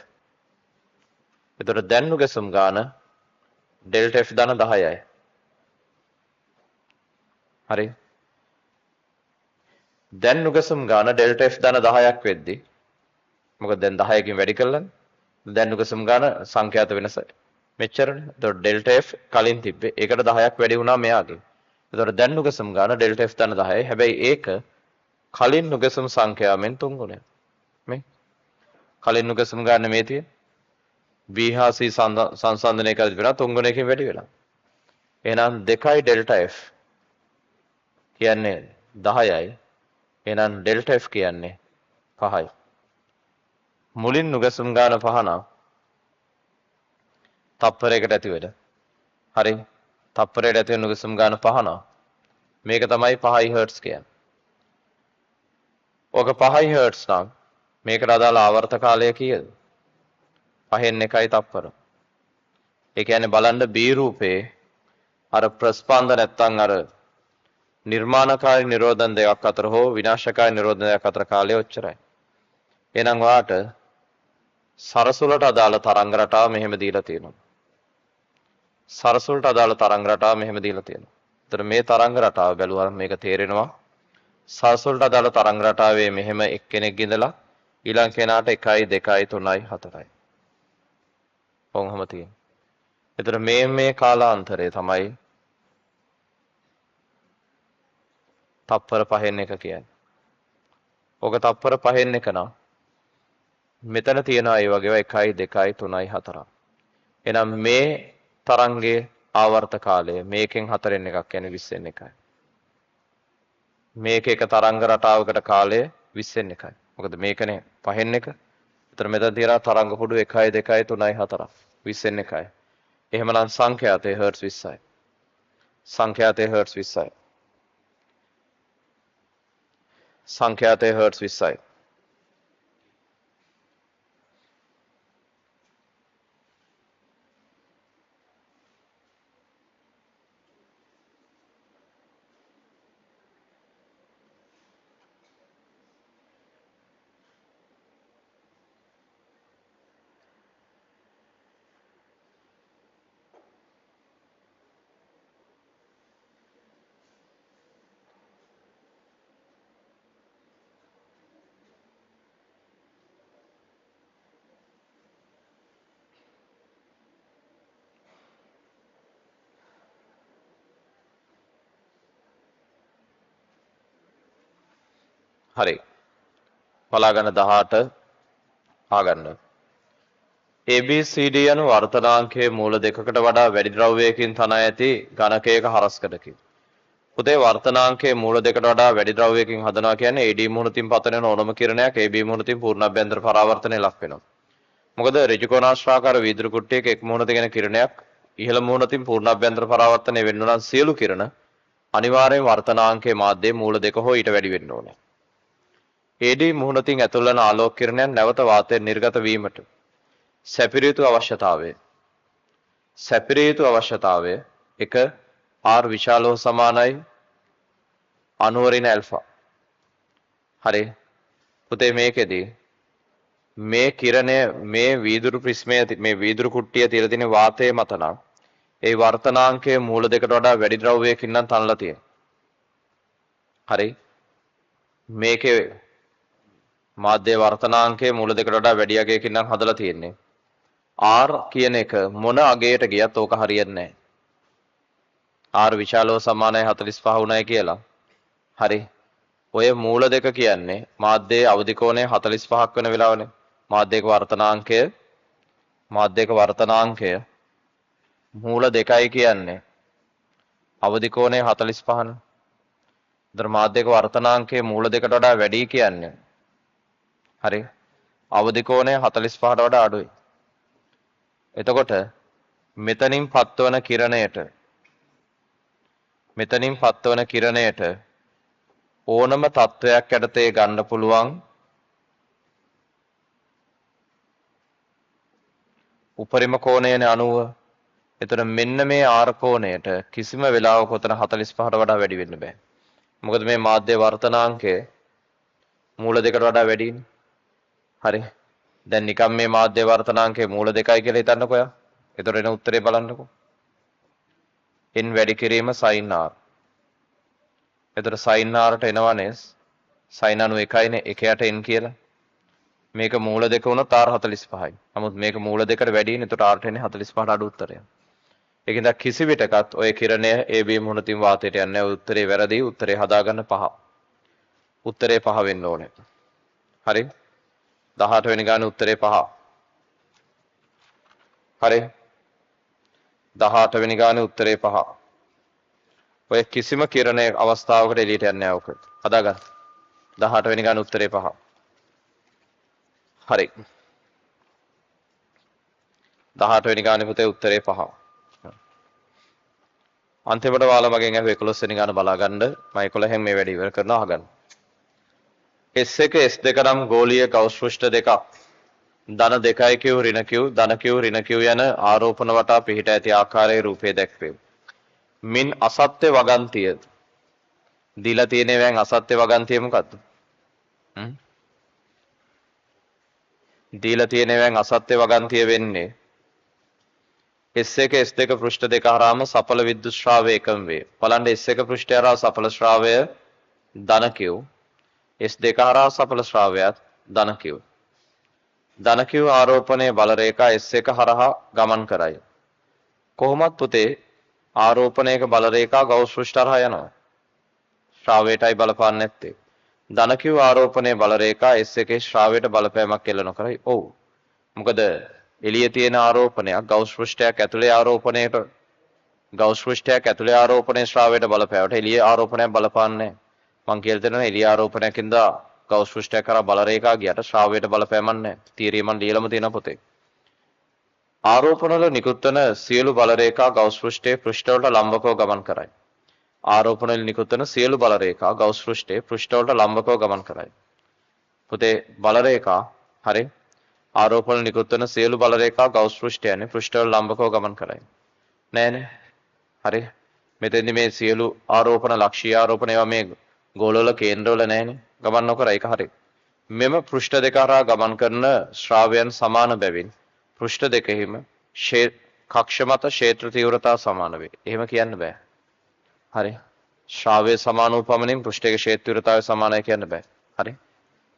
Speaker 1: ඒතර දැන් නුගසුම් ගාන ඩෙල්ටා F ධන 10යි. හරි. දැන් නුගසුම් ගාන ඩෙල්ටා F ධන 10ක් වෙද්දි මොකද දැන් 10කින් වැඩි කළානේ. දැන් නුගසුම් ගාන සංඛ්‍යාත වෙනස මෙච්චරනේ. ඒතකොට ඩෙල්ටා F කලින් තිබ්බේ. ඒකට 10ක් වැඩි වුණා මෙයාගේ. ඒතකොට දැන් නුගසුම් ගාන ඩෙල්ටා F ධන 10යි. හැබැයි ඒක කලින් නුගසුම් සංඛ්‍යාවෙන් 3 ගුණයක්. මේ කලින් නුගසුම් ගාන මේ තියෙන B හා C සංසන්දනය කරලා තිබුණා 3 ගුණයකින් වැඩි වෙලා. එහෙනම් 2යි ඩෙල්ටා F කියන්නේ 10යි. එහෙනම් ඩෙල්ටා F කියන්නේ 5යි. මුලින් නුගසුම් ගාන 5 නම් තප්පරයකට ඇති වෙද. හරි. තප්පරයට ඇති වෙන නුගසුම් ගාන 5 නම් මේක තමයි 5 හර්ට්ස් කියන්නේ. ඔක 5 හර්ට්ස් නම් මේකට අදාළ ආවර්ත කාලය කීයද? 5න් 1යි තප්පර. ඒ කියන්නේ බලන්න B රූපේ අර ප්‍රස්පන්ද නැත්තම් අර නිර්මාණකාරී නිරෝධන දෙකක් අතර හෝ විනාශකාරී නිරෝධන දෙකක් අතර කාලය ඔච්චරයි. එහෙනම් ඔයාට සරසුලට අදාළ තරංග රටාව මෙහෙම දීලා තියෙනවා. සරසුලට අදාළ තරංග රටාව මෙහෙම දීලා තියෙනවා. ඒතර මේ තරංග රටාව බැලුවම මේක තේරෙනවා. සරසුලට අදාළ තරංග රටාවේ මෙහෙම එක්කෙනෙක් ඉඳලා ඊළඟ කෙනාට 1යි 2යි 3යි 4යි. කොහොමද තියෙන්නේ? ඒතර මේ කාලාන්තරය තමයි තප්පර 5න් 1 කියන්නේ. ඔක තප්පර 5න් 1 නම් මෙතන තියෙනවා ඒ වගේව 1යි 2යි 3යි 4යි. එහෙනම් මේ තරංගයේ ආවර්ත කාලය මේකෙන් 4න් එකක් කියන්නේ 20න් එකයි. මේක එක තරංග රටාවකට කාලය 20න් එකයි. මොකද මේකනේ 5න් 1. ඒතර මෙතන තියෙනවා තරංග පුඩු 1යි 2යි 3යි 4යි 20න් එකයි. එහෙමනම් සංඛ්‍යාතයේ හර්ට්ස් 20යි. සංඛ්‍යාතයේ හර්ට්ස් 20යි. සංඛ්‍යාතයේ හර්ට්ස් 20යි. හරි. බලාගන්න 18 ආගන්න. ABCD යන වර්තනාංකයේ මූල දෙකකට වඩා වැඩි ද්‍රව්‍යයකින් තනා ඇති ඝනකයක හරස්කඩකි. පුතේ වර්තනාංකයේ මූල දෙකට වඩා වැඩි ද්‍රව්‍යයකින් හදනවා කියන්නේ AD මුහුණතින් පතන ඕනම කිරණයක් AB මුහුණතින් පූර්ණ අභ්‍යන්තර පරාවර්තනය ලක් වෙනවා. මොකද ඍජුකෝණාශ්‍රාකාර වීදුරු කුට්ටියක එක් මුහුණත ගෙන කිරණයක් ඉහළ මුහුණතින් පූර්ණ අභ්‍යන්තර පරාවර්තනය වෙන්න නම් සියලු කිරණ අනිවාර්යෙන් වර්තනාංකයේ මාධ්‍යයේ මූල දෙක හෝ ඊට වැඩි වෙන්න ඕනේ. AD මුහුණතින් ඇතුල් වන ආලෝක කිරණයන් නැවත වාතයෙන් නිර්ගත වීමට සැපිරිය යුතු අවශ්‍යතාවය. සැපිරිය යුතු අවශ්‍යතාවය 1 R විශාලව සමානයි 90 ඇල්ෆා. හරි. පුතේ මේකෙදී මේ කිරණය මේ වීදුරු ප්‍රිස්මයේ මේ වීදුරු කුට්ටිය තියලා තියෙන වාතයේ මත නම් ඒ වර්තනාංකයේ මූල දෙකට වඩා වැඩි ද්‍රව්‍යයකින් නම් තනලා තියෙනවා. හරි. මේකේ මාධ්‍ය වර්තනාංකයේ මූල දෙකට වඩා වැඩි අගයකින් නම් හදලා තියෙන්නේ. R කියන එක මොන අගයට ගියත් ඕක හරියන්නේ නැහැ. R විශාලව සමානයි 45 උණයි කියලා. හරි. ඔය මූල දෙක කියන්නේ මාධ්‍යයේ අවදි කෝණය 45ක් වෙන වෙලාවනේ. මාධ්‍යයක වර්තනාංකය මූල දෙකයි කියන්නේ අවදි කෝණය 45නේ. දර මාධ්‍යයක වර්තනාංකයේ මූල දෙකට වඩා වැඩි කියන්නේ. හරි. අවදි කෝණය 45ට වඩා අඩුයි. එතකොට මෙතනින් පත්වන කිරණයට ඕනම තත්වයක් යටතේ ගන්න පුළුවන් උපරිම කෝණයනේ 90. එතන මෙන්න මේ R කෝණයට කිසිම වෙලාවක උතන 45ට වඩා වැඩි වෙන්න බෑ. මොකද මේ මාධ්‍ය වර්තනාංකය මූල දෙකට වඩා වැඩිනේ. හරි. දැන් නිකම් මේ මාධ්‍ය වර්තනාංකයේ මූල දෙකයි කියලා හිතන්නකෝ යා. ඒතර එන උත්තරේ බලන්නකෝ. n වැඩි කිරීම sin r. ඒතර sin r ට එනවනේ sin 91යිනේ 1ට n කියලා. මේක මූල දෙක වුණොත් r 45යි. නමුත් මේක මූල දෙකට වැඩිනේ. ඒතර r ට එන්නේ 45ට අඩු උත්තරයක්. ඒකින්ද කිසි විටකත් ඔය කිරණය AB මුහුණතින් වාතයට යන්නේ නැහැ. උත්තරේ වැරදි. උත්තරේ හදාගන්න 5. උත්තරේ 5 වෙන්න ඕනේ. හරි. 18 වෙනි ගානේ උත්තරේ 5. හරි. 18 වෙනි ගානේ උත්තරේ 5. ඔය කිසිම කිරණයක අවස්ථාවකට එළියට යන්නේ නැහැ ඔක. හදාගන්න. 18 වෙනි ගානේ උත්තරේ 5. හරි. 18 වෙනි ගානේ පුතේ උත්තරේ 5. අන්තිමට ඔයාලා මගෙන් අහුව 11 වෙනි ගාන බලා ගන්න. මම 11න් මේ වැඩේ ඉවර කරනවා අහගන්න. S1 S2 නම් ගෝලීය ගවුස් පෘෂ්ඨ දෙකක් ධන 2q ඍණ q ධන q ඍණ q යන ආරෝපණ වටා පිහිට ඇති ආකාරයේ රූපය දැක්වේ. මින් අසත්‍ය වගන්තිය දීලා තියෙනවෙන් අසත්‍ය වගන්තිය මොකද්ද? දීලා තියෙනවෙන් අසත්‍ය වගන්තිය වෙන්නේ S1 S2 පෘෂ්ඨ දෙක හරහාම සඵල විද්‍යුත් ශ්‍රාවය එකම වේ. බලන්න S1 පෘෂ්ඨය හරහා සඵල ශ්‍රාවය ධන q S2 හරහා සඵල ශ්‍රාවයත් ධන q. ධන q ආරෝපණයේ බල රේඛා S1 හරහා ගමන් කරයි. කොහොමත් පුතේ ආරෝපණයක බල රේඛා ගවුස් පෘෂ්ඨ හරහා යනවා. ශ්‍රාවයටයි බලපාන්නේ නැත්තේ. ධන q ආරෝපණයේ බල රේඛා S1 ශ්‍රාවයට බලපෑමක් එල්ල නොකරයි. ඔව්. මොකද එළියේ තියෙන ආරෝපණයක් ගවුස් පෘෂ්ඨයක් ඇතුලේ ආරෝපණයට ගවුස් පෘෂ්ඨයක් ඇතුලේ ආරෝපණයේ ශ්‍රාවයට බලපෑවට එළියේ ආරෝපණයක් බලපාන්නේ නැහැ. මං කියලා දෙනවා එළිය ආරෝපණයකින්ද ගවුස් පෘෂ්ඨයක් කරා බල රේඛා ගියට ශ්‍රාවයට බලපෑමක් නැහැ. තීරිය මන් ලියලම තියෙන පොතේ. ආරෝපණවල නිකුත් වන සියලු බල රේඛා ගවුස් පෘෂ්ඨයේ පෘෂ්ඨවලට ලම්බකව ගමන් කරයි. ආරෝපණවල නිකුත් වන සියලු බල රේඛා ගවුස් පෘෂ්ඨයේ පෘෂ්ඨවලට ලම්බකව ගමන් කරයි. පුතේ බල රේඛා හරි ආරෝපණවල නිකුත් වන සියලු බල රේඛා ගවුස් පෘෂ්ඨයනේ පෘෂ්ඨවල ලම්බකව ගමන් කරයි. නෑනේ. හරි. මෙතෙන්දි මේ සියලු ආරෝපණ ලක්ෂීය ආරෝපණ ඒවා මේ ගෝලවල කේන්ද්‍රවල නැහැනේ. ගමන් නොකර ඒක හරි. මෙම පෘෂ්ඨ දෙක හරහා ගමන් කරන ශ්‍රාවයන් සමාන බැවින් පෘෂ්ඨ දෙකෙහිම කක්ෂ මත ක්ෂේත්‍ර තීව්‍රතාව සමාන වේ. එහෙම කියන්න බෑ. හරි. ශ්‍රාවය සමාන වූ පමණින් පෘෂ්ඨයේ ක්ෂේත්‍ර තීව්‍රතාවය සමානයි කියන්න බෑ. හරි.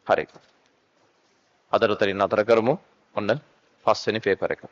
Speaker 1: හරි. අදට උතරින් නතර කරමු. ඔන්න 5 වෙනි පේපර් එක.